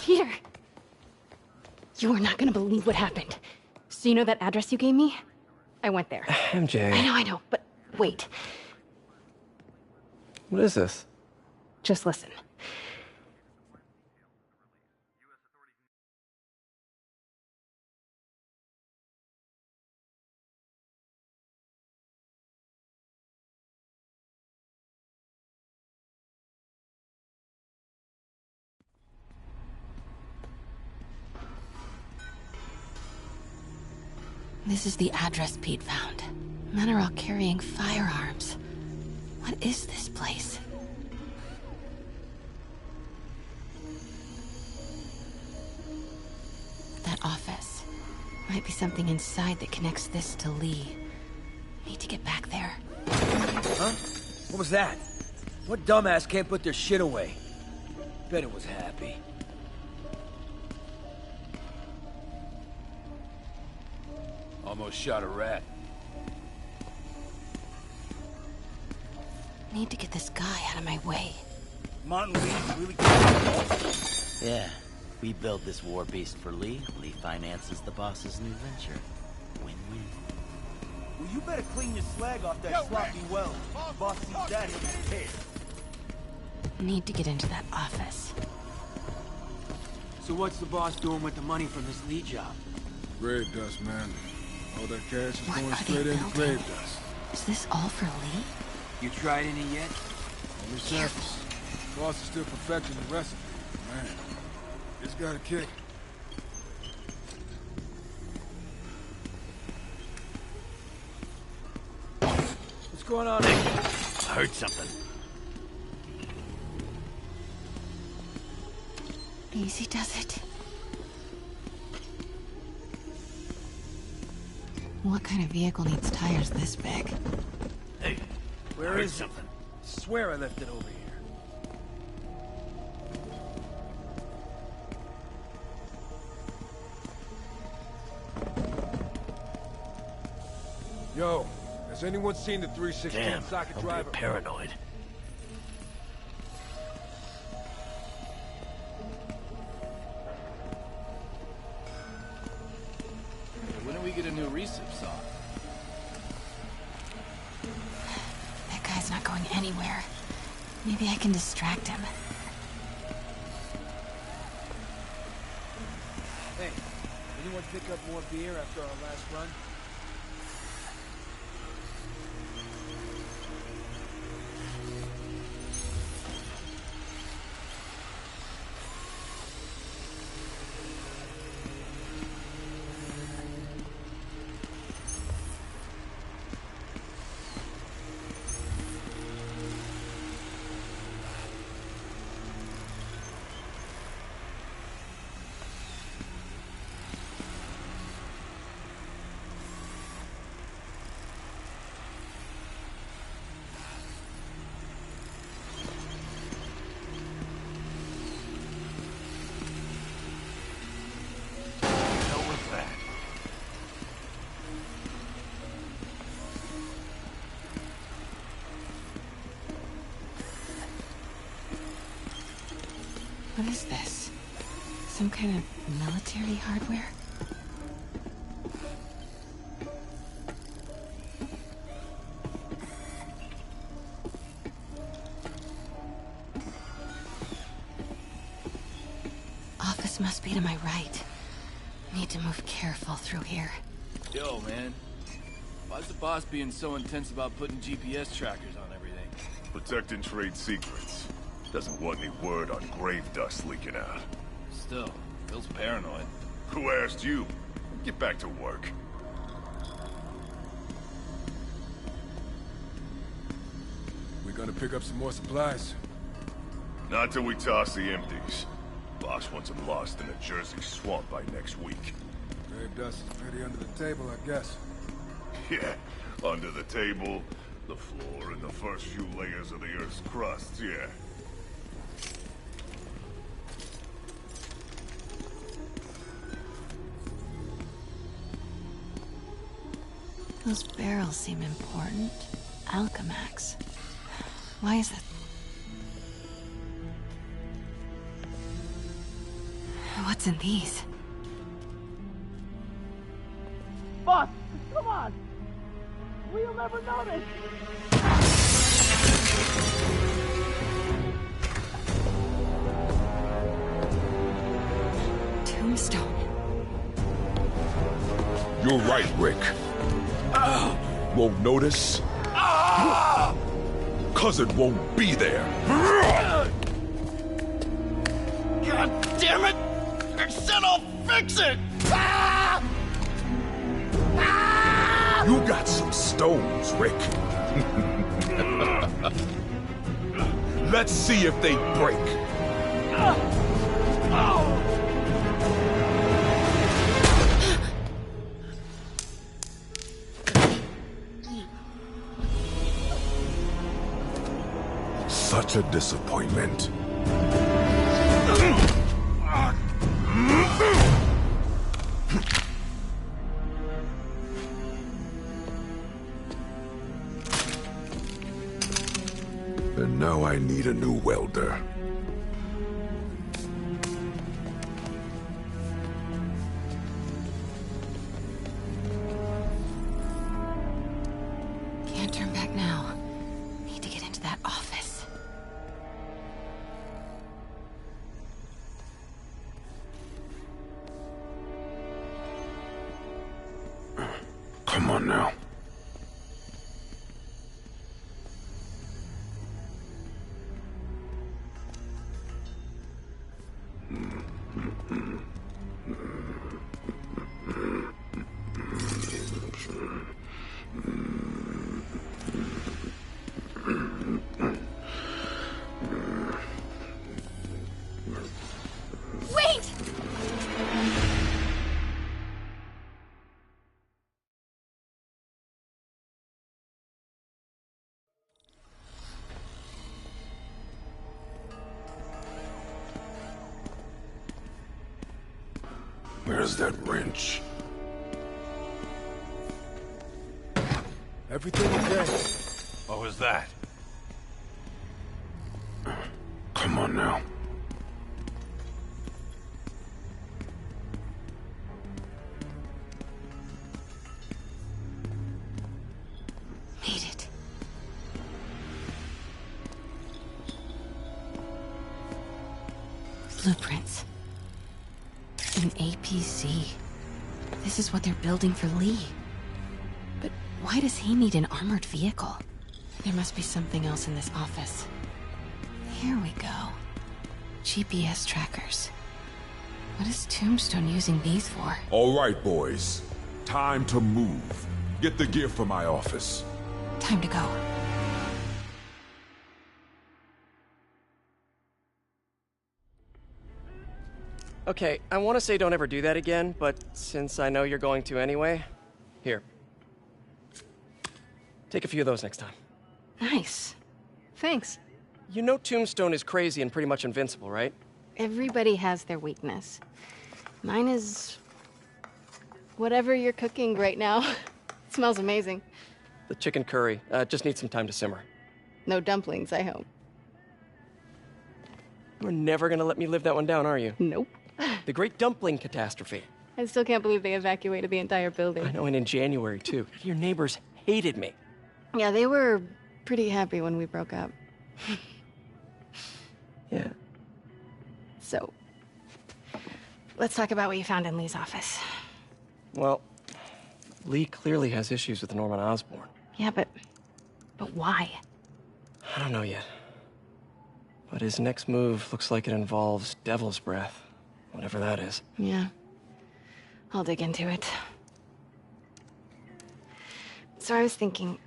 Peter! You are not gonna believe what happened. So you know that address you gave me? I went there. MJ. I know, but wait. What is this? Just listen. This is the address Pete found. Men are all carrying firearms. What is this place? That office. Might be something inside that connects this to Lee. Need to get back there. Huh? What was that? What dumbass can't put their shit away? Bet it was Happy. Almost shot a rat. Need to get this guy out of my way. Martin Lee's really Yeah, we build this war beast for Lee. Lee finances the boss's new venture. Win-win. Well, you better clean your slag off that sloppy well. Boss sees that, he'll be pissed. Need to get into that office. So what's the boss doing with the money from this Lee job? Grave dust, man. All that cash is What going are straight they into building? grave dust. Is this all for Lee? You tried any yet? Only samples. Boss is still perfecting the recipe. Man, it's got a kick. What's going on? I heard something. Easy does it. What kind of vehicle needs tires this big? Hey, Where is something? I swear I left it over here. Yo, has anyone seen the 316 Damn, socket don't be driver? paranoid. When do we get a new recip saw? That guy's not going anywhere. Maybe I can distract him. Hey, anyone pick up more beer after our last run? What is this? Some kind of military hardware? Office must be to my right. Need to move careful through here. Yo, man. Why's the boss being so intense about putting GPS trackers on everything? Protecting trade secrets. Doesn't want any word on grave dust leaking out. Still, feels paranoid. Who asked you? Get back to work. We gonna pick up some more supplies? Not till we toss the empties. Boss wants them lost in a Jersey swamp by next week. Grave dust is pretty under the table, I guess. Yeah, under the table, the floor, and the first few layers of the Earth's crust, yeah. Those barrels seem important. Alchemax. Why is that? What's in these? Boss, come on! We'll never notice! Tombstone. You're right, Rick. Won't notice? Cause it won't be there. God damn it! I said I'll fix it! You got some stones, Rick. Let's see if they break. Such a disappointment. And now I need a new welder. Can't turn back now. Need to get into that office. Come on now. Where's that wrench? Everything okay? What was that? Come on now. Made it. Blueprints. An APC. This is what they're building for Lee. But why does he need an armored vehicle? There must be something else in this office. Here we go. GPS trackers. What is Tombstone using these for? All right, boys. Time to move. Get the gear from my office. Time to go. Okay, I want to say don't ever do that again, but since I know you're going to anyway, here. Take a few of those next time. Nice. Thanks. You know Tombstone is crazy and pretty much invincible, right? Everybody has their weakness. Mine is... whatever you're cooking right now. It smells amazing. The chicken curry. Just needs some time to simmer. No dumplings, I hope. You're never gonna let me live that one down, are you? Nope. The Great Dumpling Catastrophe. I still can't believe they evacuated the entire building. I know, and in January, too. Your neighbors hated me. Yeah, they were pretty happy when we broke up. Yeah. So, let's talk about what you found in Lee's office. Well, Lee clearly has issues with Norman Osborn. Yeah, but why? I don't know yet. But his next move looks like it involves Devil's Breath. Whatever that is. Yeah. I'll dig into it. So I was thinking...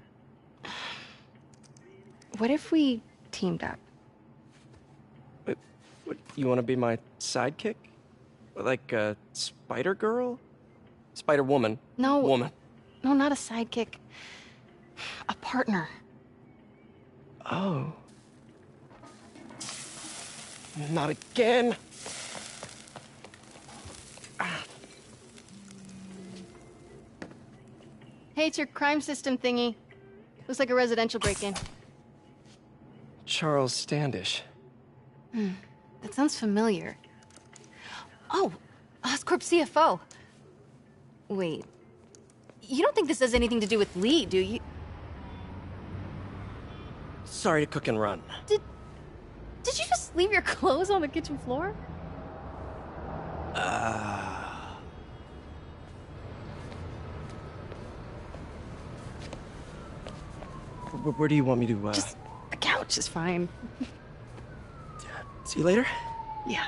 what if we teamed up? What, you want to be my sidekick? Like a spider girl? Spider woman? No. Woman. No, not a sidekick. A partner. Oh. Not again. Hey, it's your crime system thingy. Looks like a residential break-in. Charles Standish. That sounds familiar. Oh, Oscorp CFO. Wait. You don't think this has anything to do with Lee, do you? Sorry to cook and run. Did you just leave your clothes on the kitchen floor? Where do you want me to, Just the couch is fine. See you later? Yeah.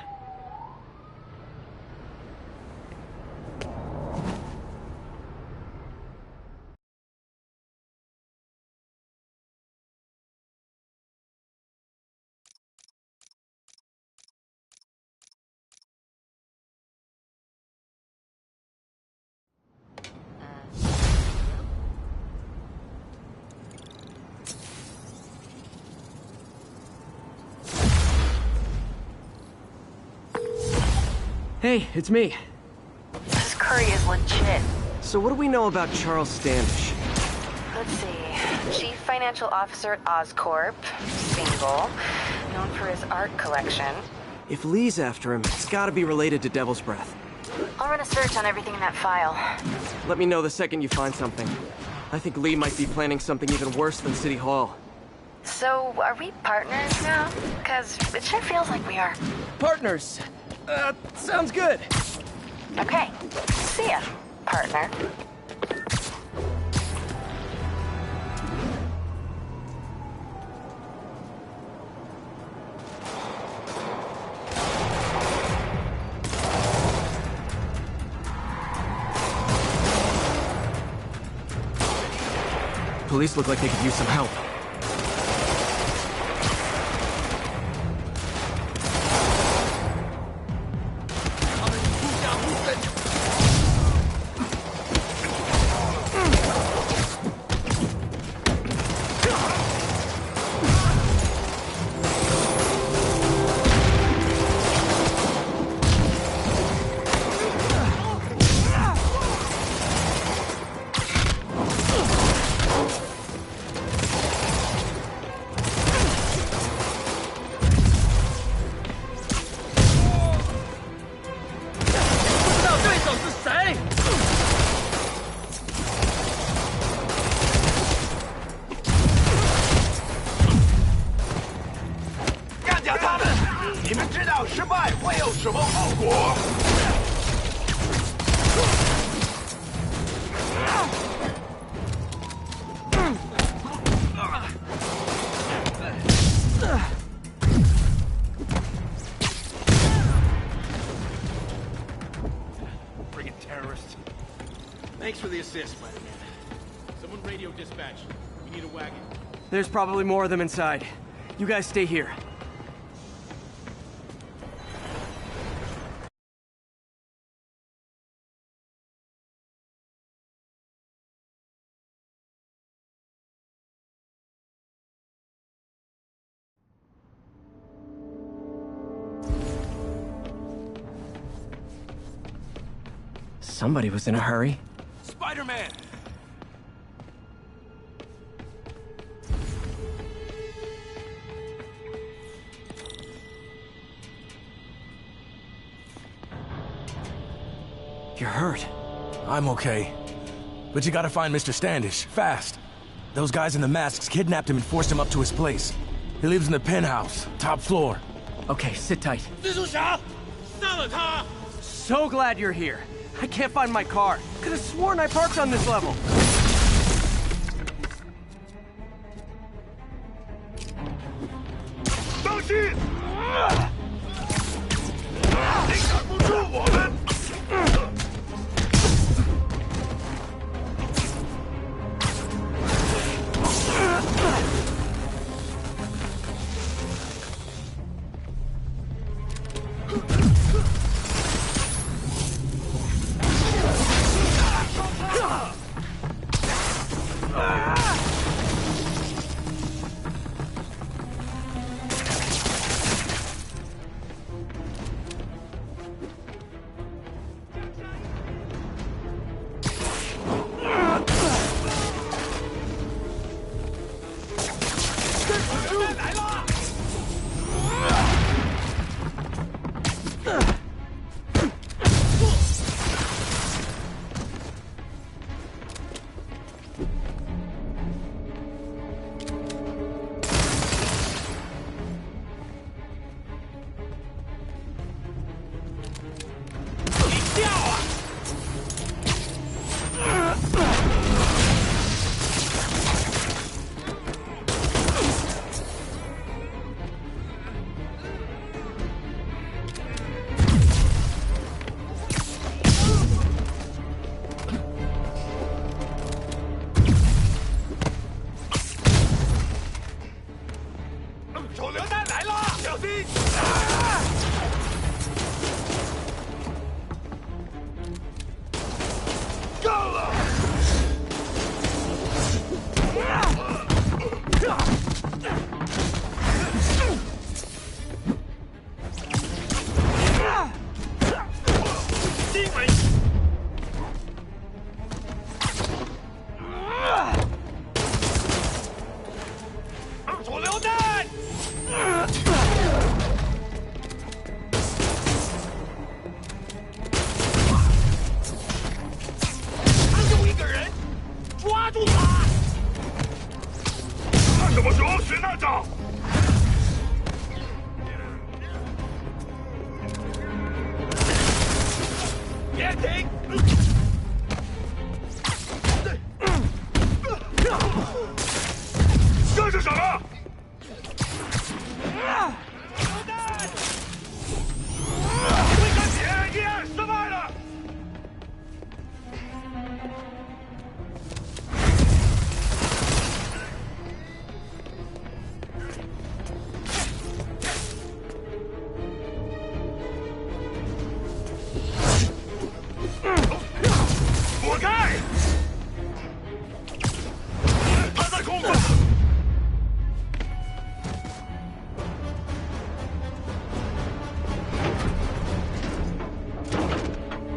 Hey, it's me. This curry is legit. So what do we know about Charles Standish? Let's see. Chief Financial Officer at Oscorp. Single. Known for his art collection. If Lee's after him, it's gotta be related to Devil's Breath. I'll run a search on everything in that file. Let me know the second you find something. I think Lee might be planning something even worse than City Hall. So, are we partners now? Because it sure feels like we are. Partners! Sounds good. Okay. See ya, partner. Police look like they could use some help. 知道失败会有什么后果。Friggin' terrorists. Thanks for the assist, Spider-Man. Someone radio dispatch. We need a wagon. There's probably more of them inside. You guys stay here. Somebody was in a hurry. Spider-Man! You're hurt. I'm okay. But you gotta find Mr. Standish, fast. Those guys in the masks kidnapped him and forced him up to his place. He lives in the penthouse, top floor. Okay, sit tight. So glad you're here. I can't find my car. Could have sworn I parked on this level.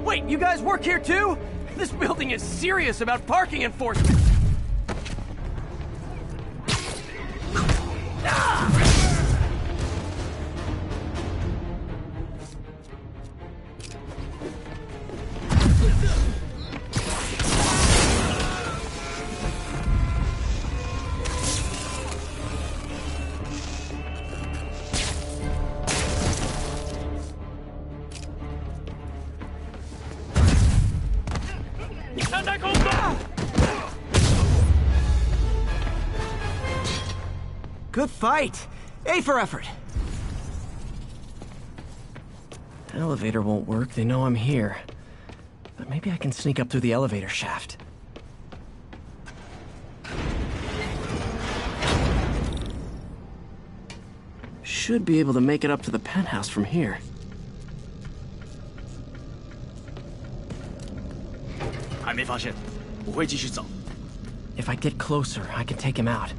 Wait, you guys work here too? This building is serious about parking enforcement. 在空中。Good fight! A for effort! The elevator won't work, they know I'm here. But maybe I can sneak up through the elevator shaft. Should be able to make it up to the penthouse from here. If I get closer, I can take him out.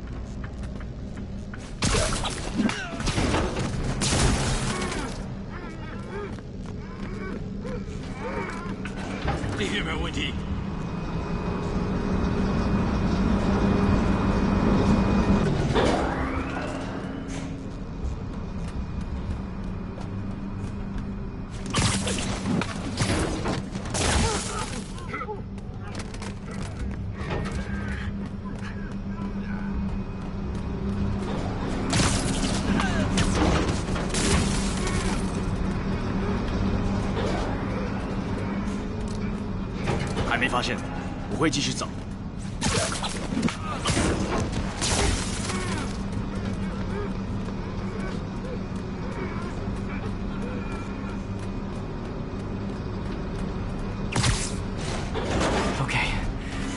Okay,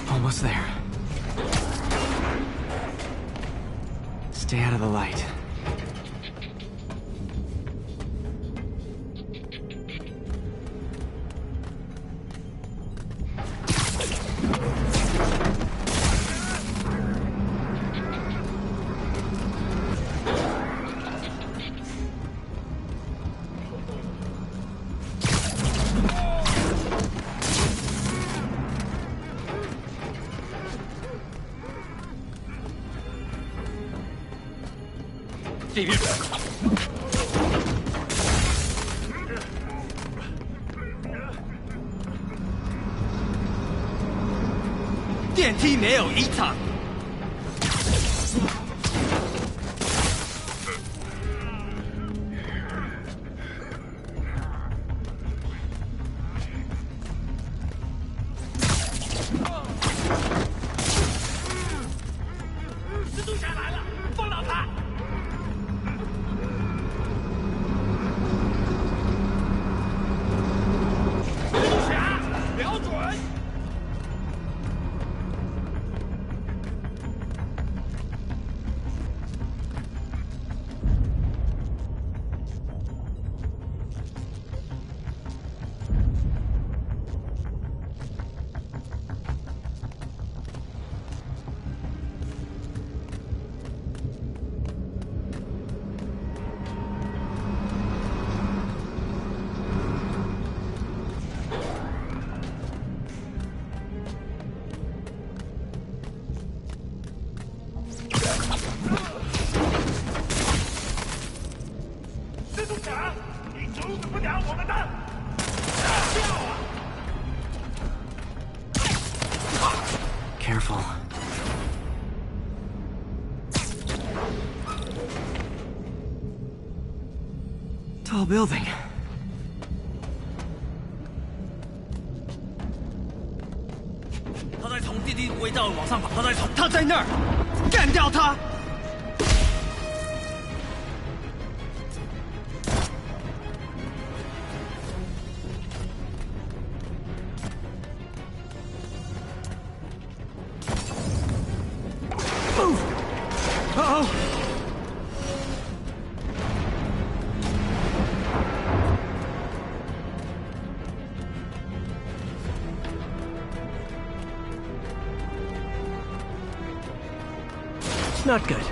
almost there. Stay out of the light. Careful. Tall building. Not good.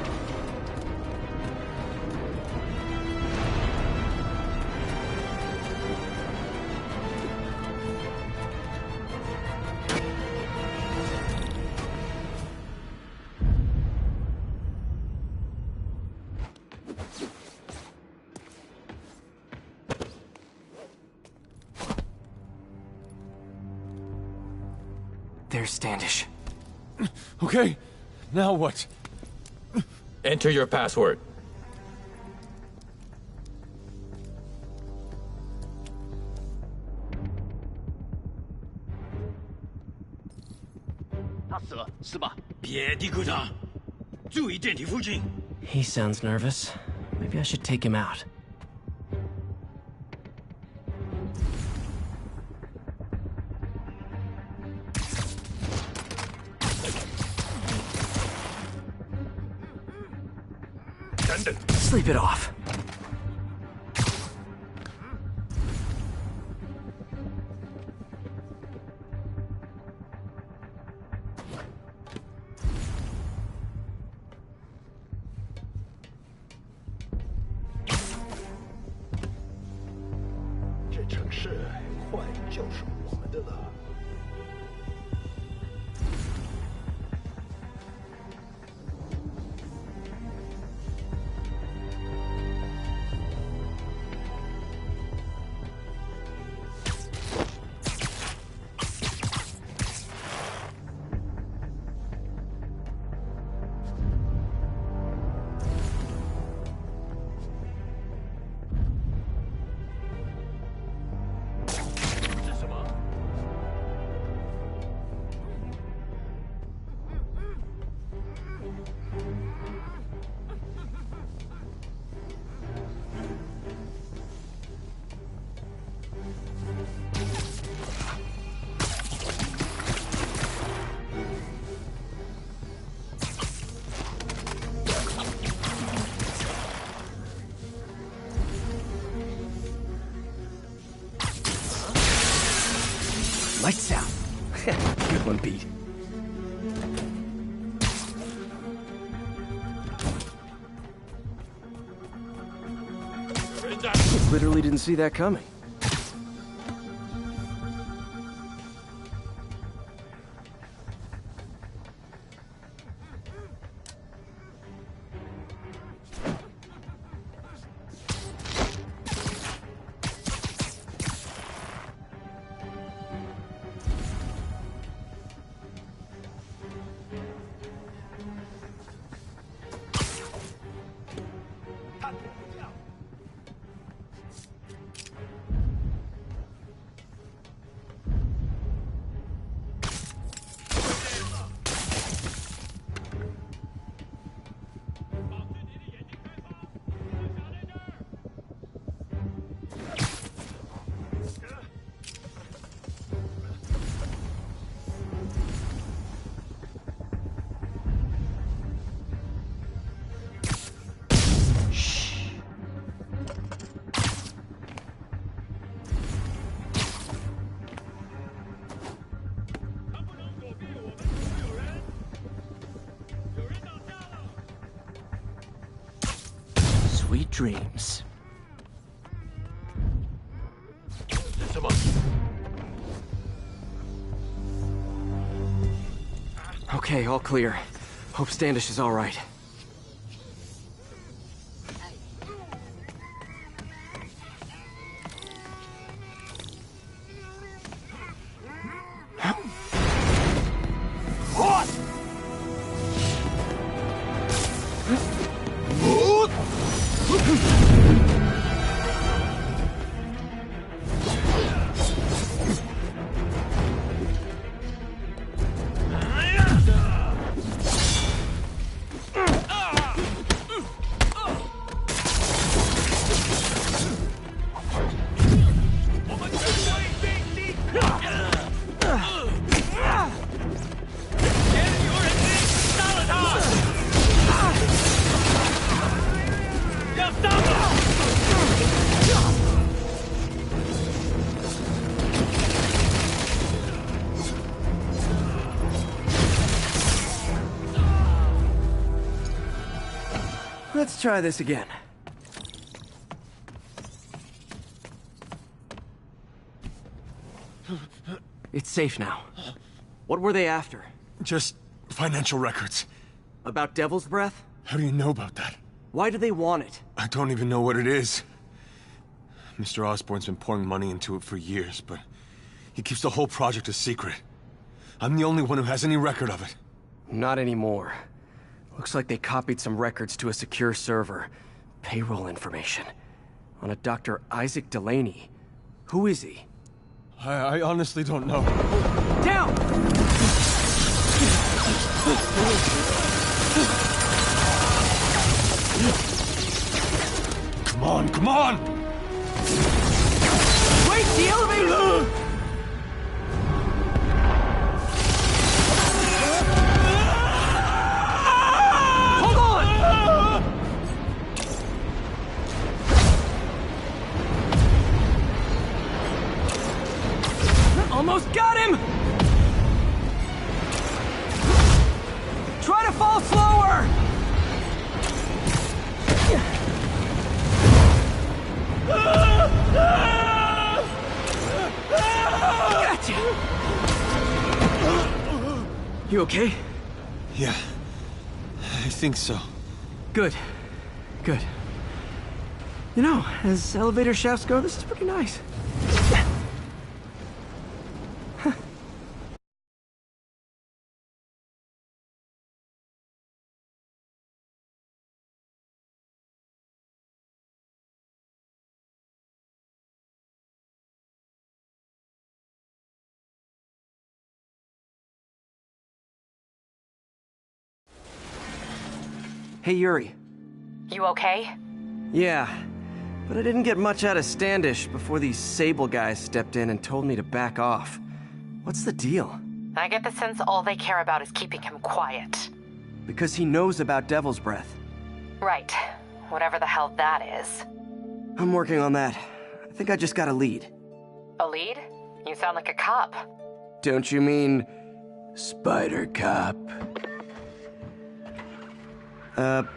There's Standish. Okay, now what? Enter your password. 死了，是吧？ 别嘀咕他，注意电梯附近。 He sounds nervous. Maybe I should take him out. Sleep it off. Lights out. Good one, Pete. Literally didn't see that coming. Sweet dreams. Okay, all clear. Hope Standish is all right. Let's try this again. It's safe now. What were they after? Just financial records. About Devil's Breath? How do you know about that? Why do they want it? I don't even know what it is. Mr. Osborn's been pouring money into it for years, but he keeps the whole project a secret. I'm the only one who has any record of it. Not anymore. Looks like they copied some records to a secure server. Payroll information. On a Dr. Isaac Delaney. Who is he? I honestly don't know. Down! Come on, come on! Wait, the elevator! Hold on! Almost got him! Try to fall slower! Gotcha! You okay? Yeah, I think so. Good. Good. You know, as elevator shafts go, this is pretty nice. Hey, Yuri. You okay? Yeah, but I didn't get much out of Standish before these Sable guys stepped in and told me to back off. What's the deal? I get the sense all they care about is keeping him quiet. Because he knows about Devil's Breath. Right. Whatever the hell that is. I'm working on that. I think I just got a lead. A lead? You sound like a cop. Don't you mean... Spider Cop?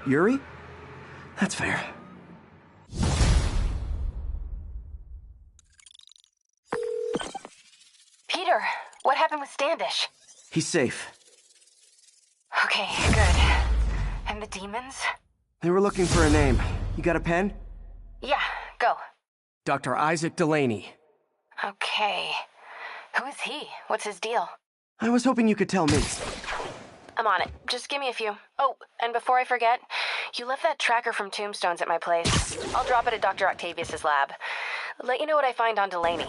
Yuri? That's fair. Peter, what happened with Standish? He's safe. Okay, good. And the demons? They were looking for a name. You got a pen? Yeah, go. Dr. Isaac Delaney. Okay. Who is he? What's his deal? I was hoping you could tell me. I'm on it. Just give me a few. Oh, and before I forget, you left that tracker from Tombstones at my place. I'll drop it at Dr. Octavius's lab. Let you know what I find on Delaney.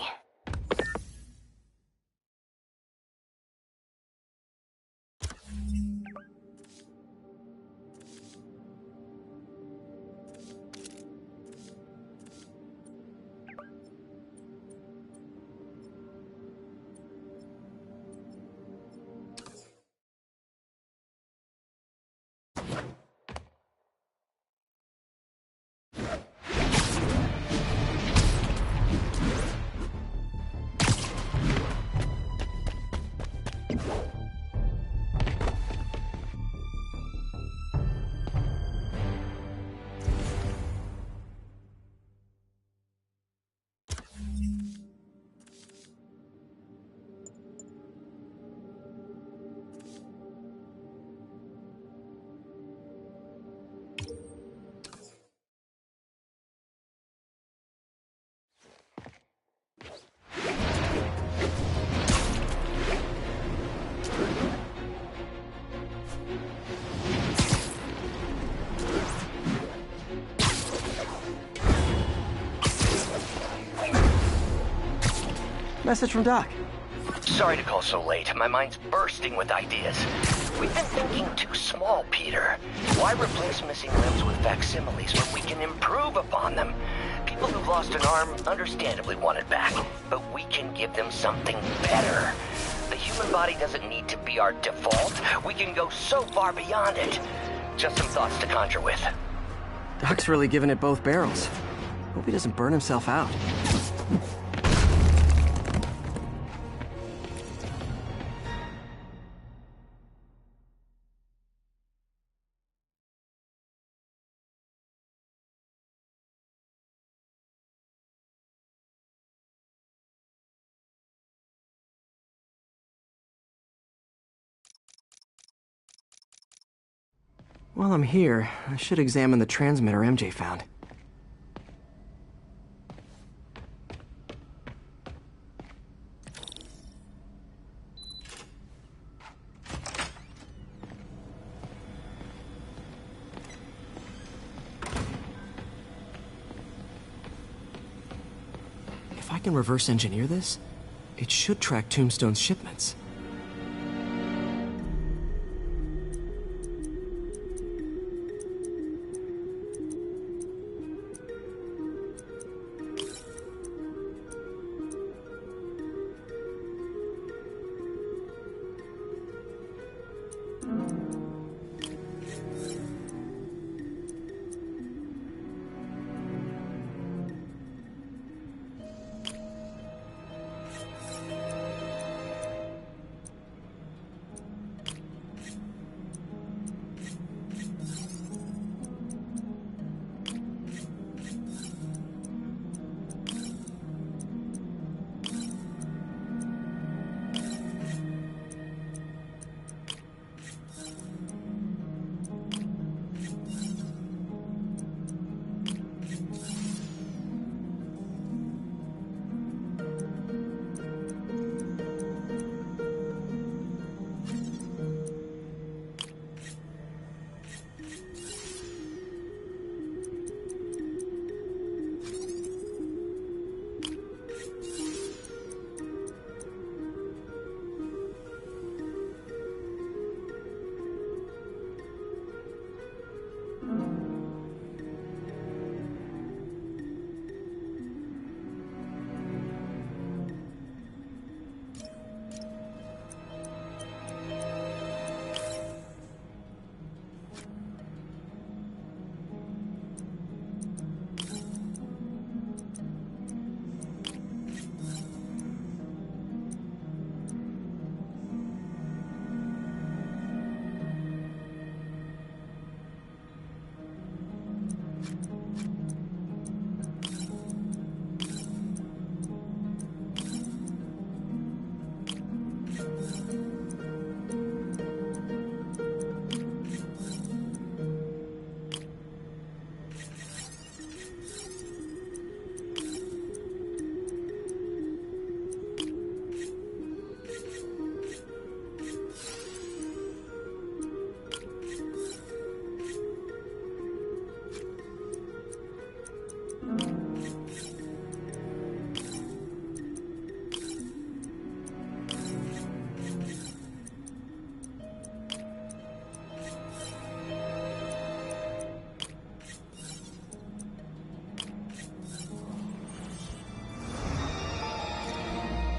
Message from Doc. Sorry to call so late. My mind's bursting with ideas. We've been thinking too small, Peter. Why replace missing limbs with facsimiles when we can improve upon them? People who've lost an arm understandably want it back, but we can give them something better. The human body doesn't need to be our default. We can go so far beyond it. Just some thoughts to conjure with. Doc's really giving it both barrels. Hope he doesn't burn himself out. While I'm here, I should examine the transmitter MJ found. If I can reverse engineer this, it should track Tombstone's shipments.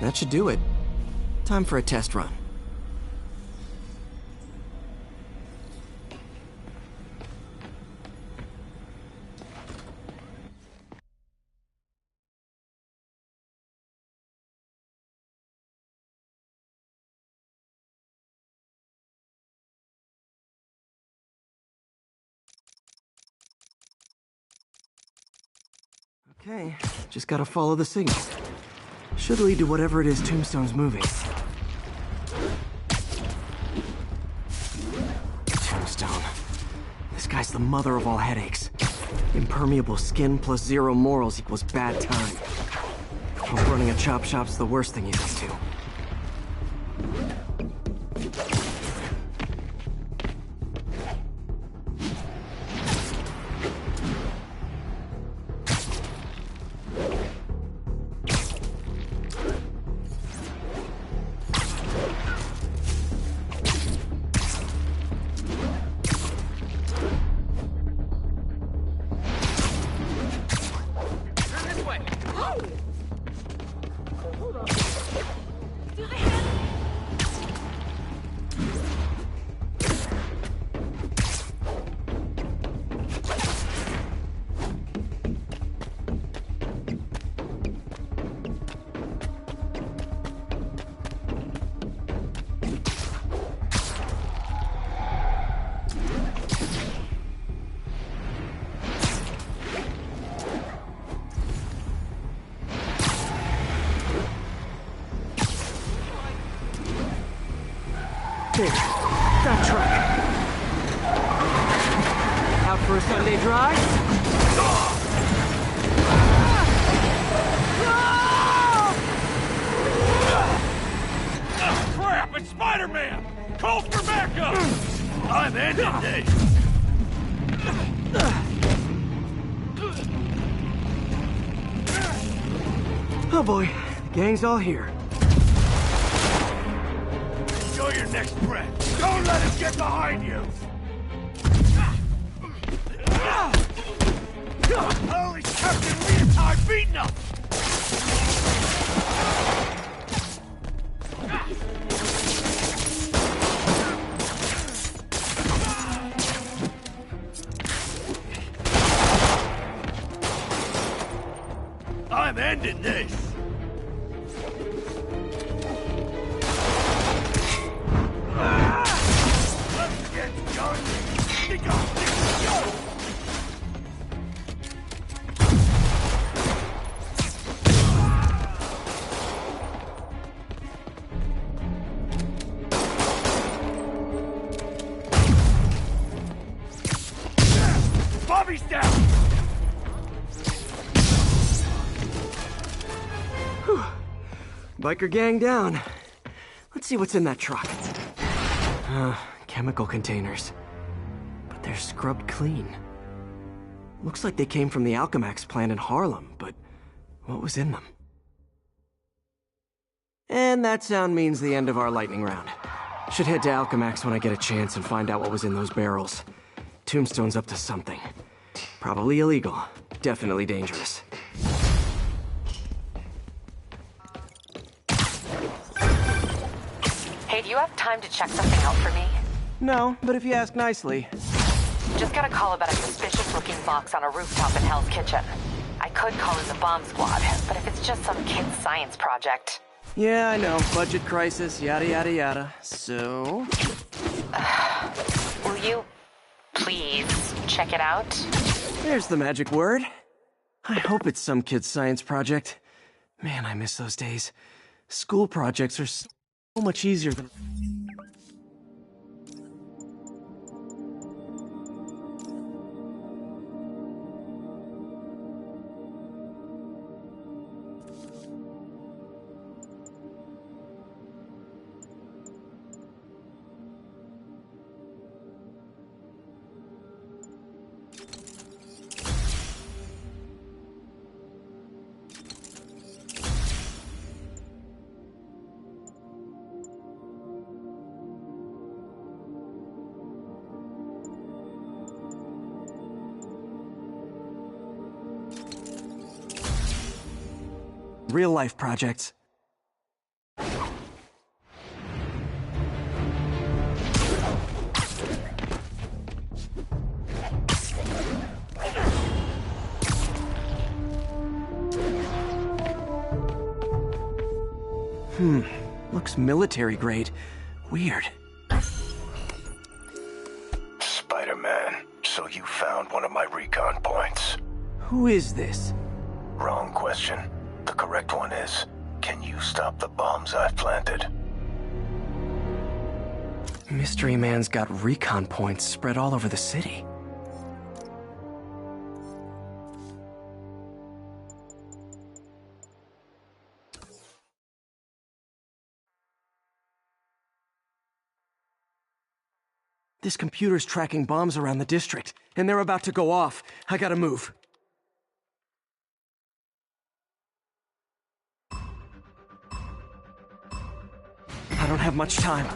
That should do it. Time for a test run. Okay, just gotta follow the signal. Should lead to whatever it is Tombstone's moving. Tombstone. This guy's the mother of all headaches. Impermeable skin plus zero morals equals bad time. Hope running a chop shop's the worst thing he's up to. There, that truck. Out for a Sunday drive? Crap, it's Spiderman! Call for backup! I'm ending this! Oh boy, the gang's all here. Enjoy your next breath. Don't let it get behind you. Holy Captain Leotard beating up. I'm ending this. Bobby's down! Whew. Biker gang down. Let's see what's in that truck. Chemical containers. But they're scrubbed clean. Looks like they came from the Alchemax plant in Harlem, but what was in them? And that sound means the end of our lightning round. Should head to Alchemax when I get a chance and find out what was in those barrels. Tombstone's up to something. Probably illegal. Definitely dangerous. Hey, do you have time to check something out for me? No, but if you ask nicely. Just got a call about a suspicious-looking box on a rooftop in Hell's Kitchen. I could call in the bomb squad, but if it's just some kid's science project... Yeah, I know. Budget crisis, yada yada yada. So... will you... please check it out? There's the magic word. I hope it's some kid's science project. Man, I miss those days. School projects are so much easier than... real-life projects. Looks military grade. Weird. Spider-Man, so you found one of my recon points. Who is this? Wrong question. The correct one is, can you stop the bombs I've planted? Mystery Man's got recon points spread all over the city. This computer's tracking bombs around the district, and they're about to go off. I gotta move. I don't have much time.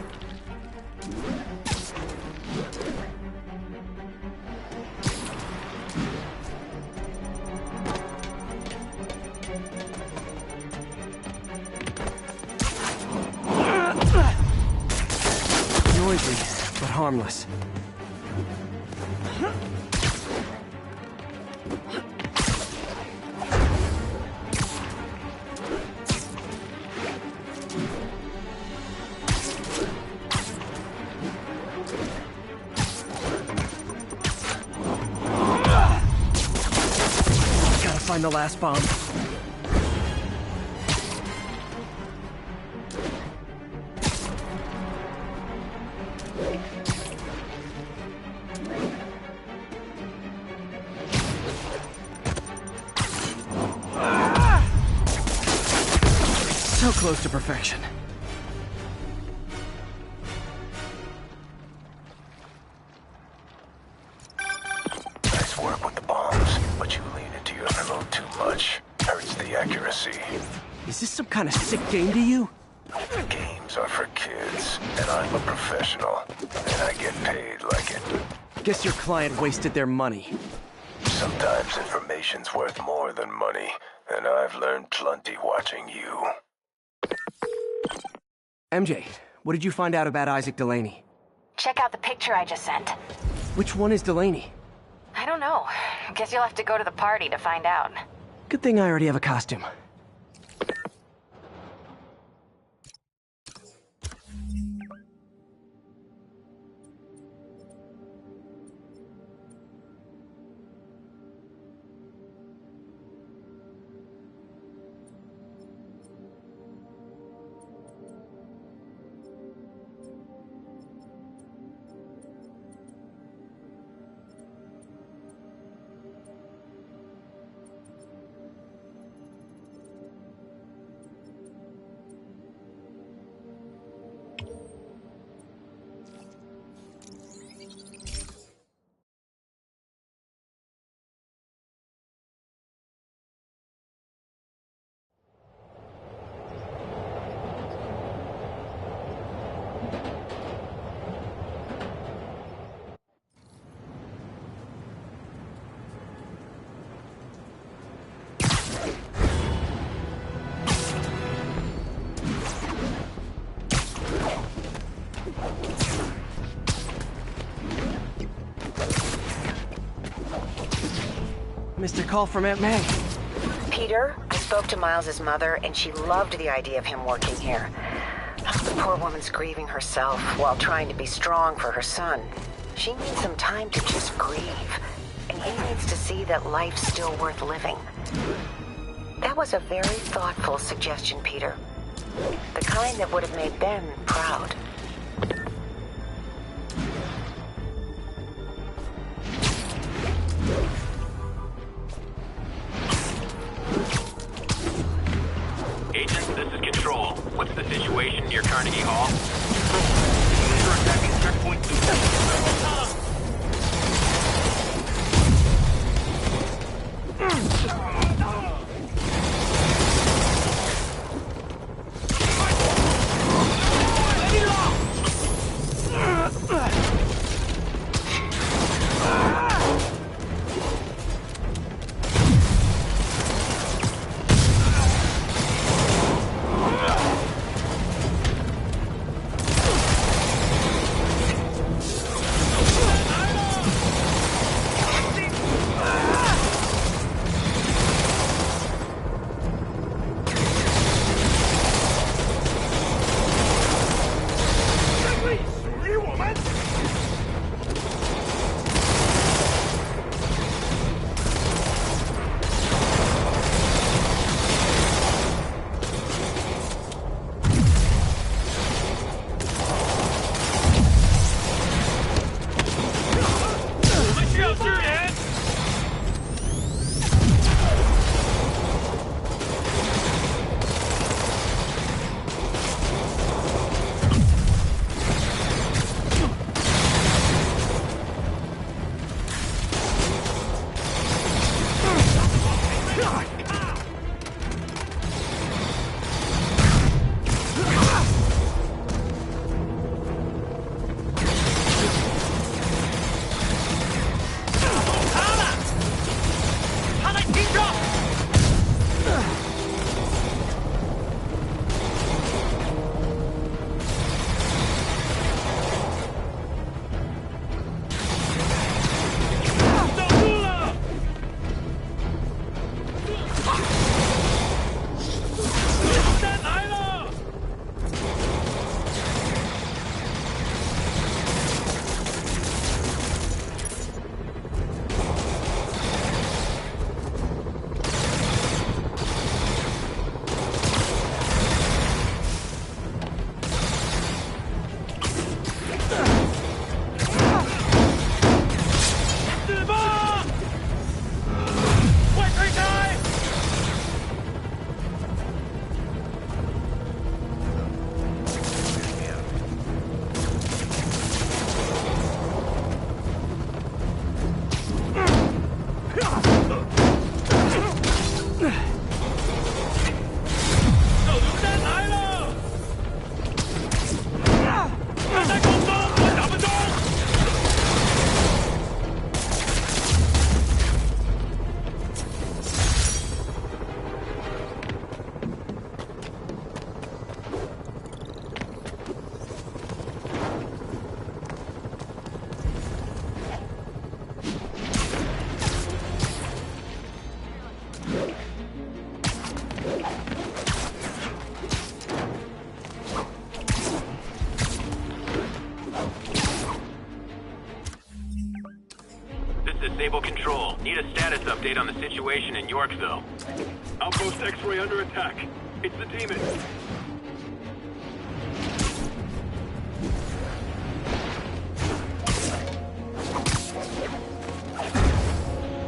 Noisy, but harmless. Gotta find the last bomb. So close to perfection. Nice work with the bombs, but you lean into your ammo too much. Hurts the accuracy. Is this some kind of sick game to you? Games are for kids, and I'm a professional, and I get paid like it. Guess your client wasted their money. Sometimes information's worth more than money, and I've learned plenty watching you. MJ, what did you find out about Isaac Delaney? Check out the picture I just sent. Which one is Delaney? I don't know. Guess you'll have to go to the party to find out. Good thing I already have a costume. Missed a call from Aunt May. Peter, I spoke to Miles's mother, and she loved the idea of him working here. The poor woman's grieving herself while trying to be strong for her son. She needs some time to just grieve, and he needs to see that life's still worth living. That was a very thoughtful suggestion, Peter. The kind that would have made Ben proud. Agent, this is Control. What's the situation near Carnegie Hall? We're attacking checkpoint 2. Disable control. Need a status update on the situation in Yorkville. Outpost X-ray under attack. It's the demon.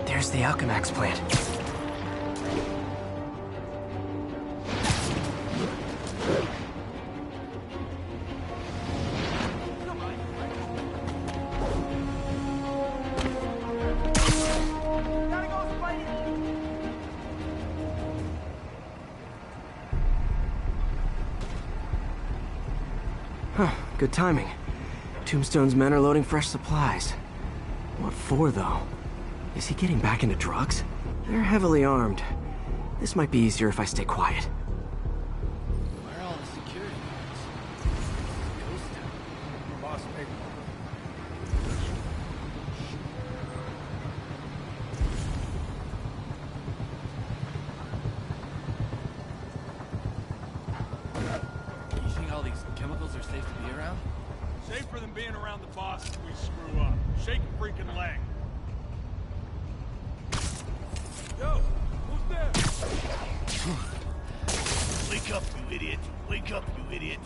There's the Alchemax plant. Huh, good timing. Tombstone's men are loading fresh supplies. What for, though? Is he getting back into drugs? They're heavily armed. This might be easier if I stay quiet. Where are all the security guards? Ghost town. Boss paper. You think all these chemicals are safe to be around? Safer than being around the boss if we screw up. Shake a freaking leg. Yo, who's there? Wake up, you idiot. Wake up, you idiot.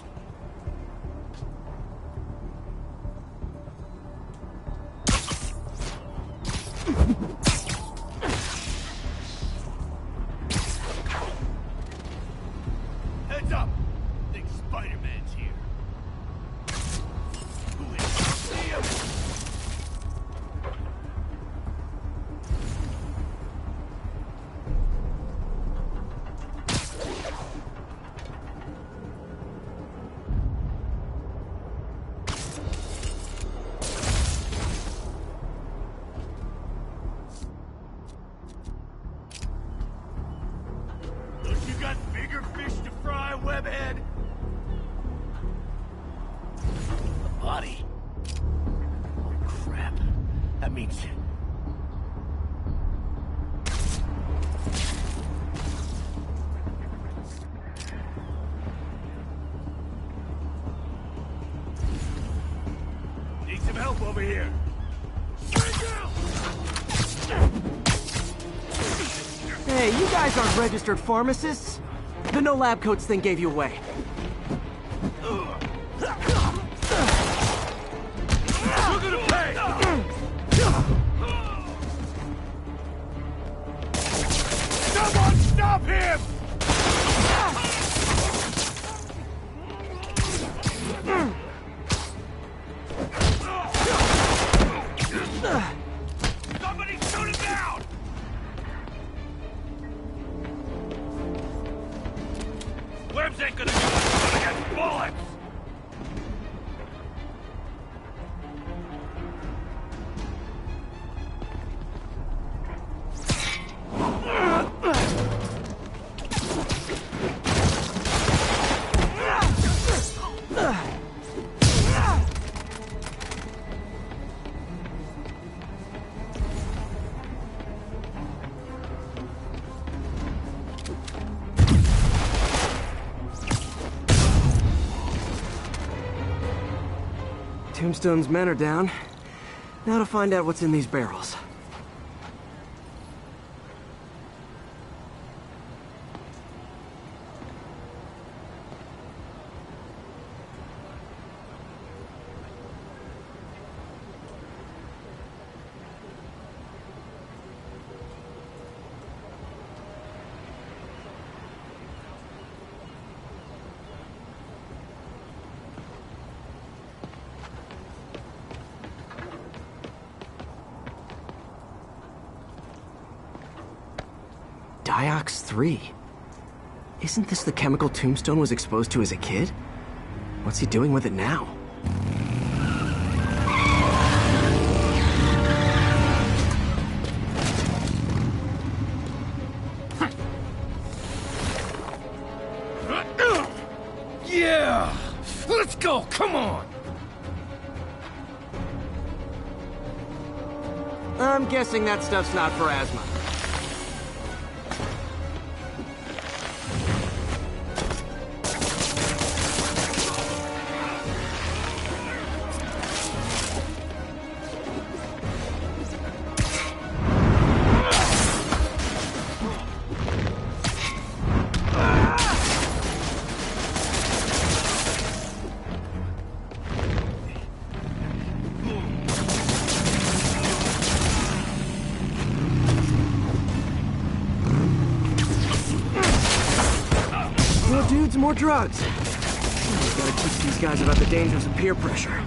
Heads up! Think Spider-Man's here. Who is see him? Don't you got bigger fish to fry, webhead? A body. Oh, crap. That means... Need some help over here. Hey, you guys aren't registered pharmacists. The no lab coats thing gave you away. You're gonna pay! Someone stop him! Somebody shoot him down! Webs ain't gonna do it against bullets! Tombstone's men are down. Now to find out what's in these barrels. Diox 3. Isn't this the chemical Tombstone was exposed to as a kid? What's he doing with it now? Yeah! Let's go, come on! I'm guessing that stuff's not for asthma. More dudes, more drugs. Gotta teach these guys about the dangers of peer pressure.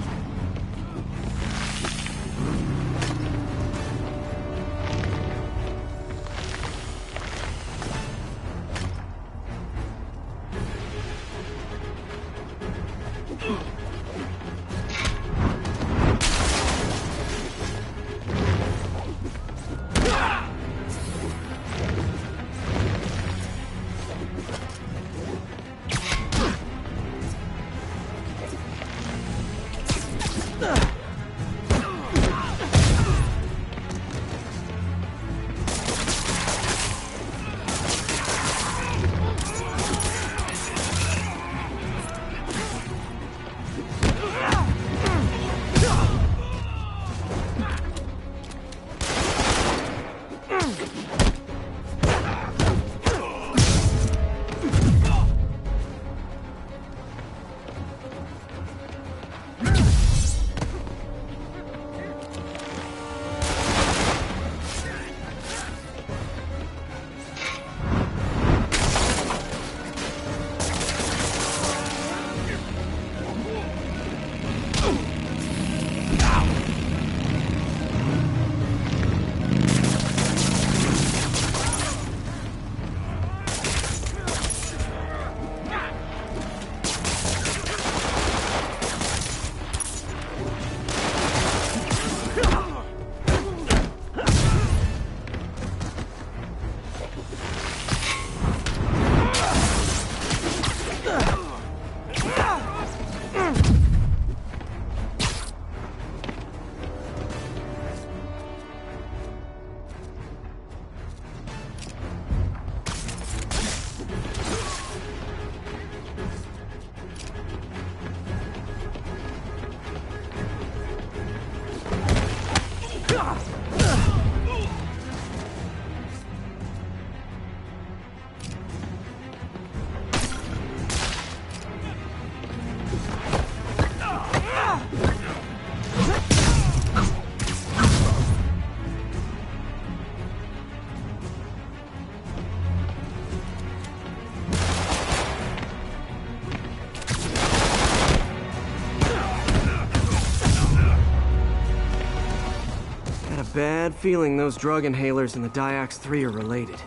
Bad feeling those drug inhalers and the Diox 3 are related.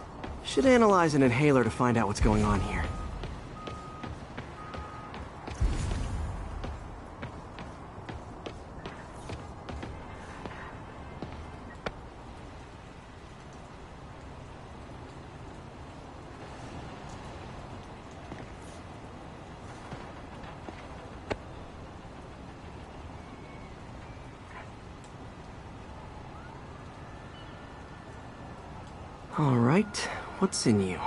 Should analyze an inhaler to find out what's going on here. All right, what's in you?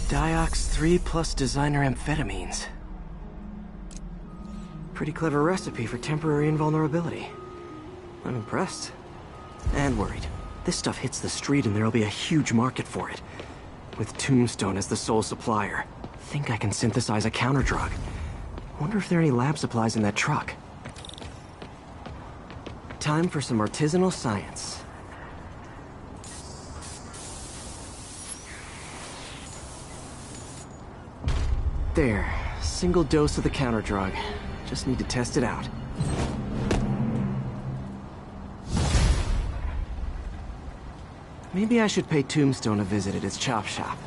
Diox 3 plus designer amphetamines. Pretty clever recipe for temporary invulnerability. I'm impressed. And worried. This stuff hits the street and there'll be a huge market for it. With Tombstone as the sole supplier. Think I can synthesize a counter-drug. Wonder if there are any lab supplies in that truck. Time for some artisanal science. There, single dose of the counter drug. Just need to test it out. Maybe I should pay Tombstone a visit at his chop shop.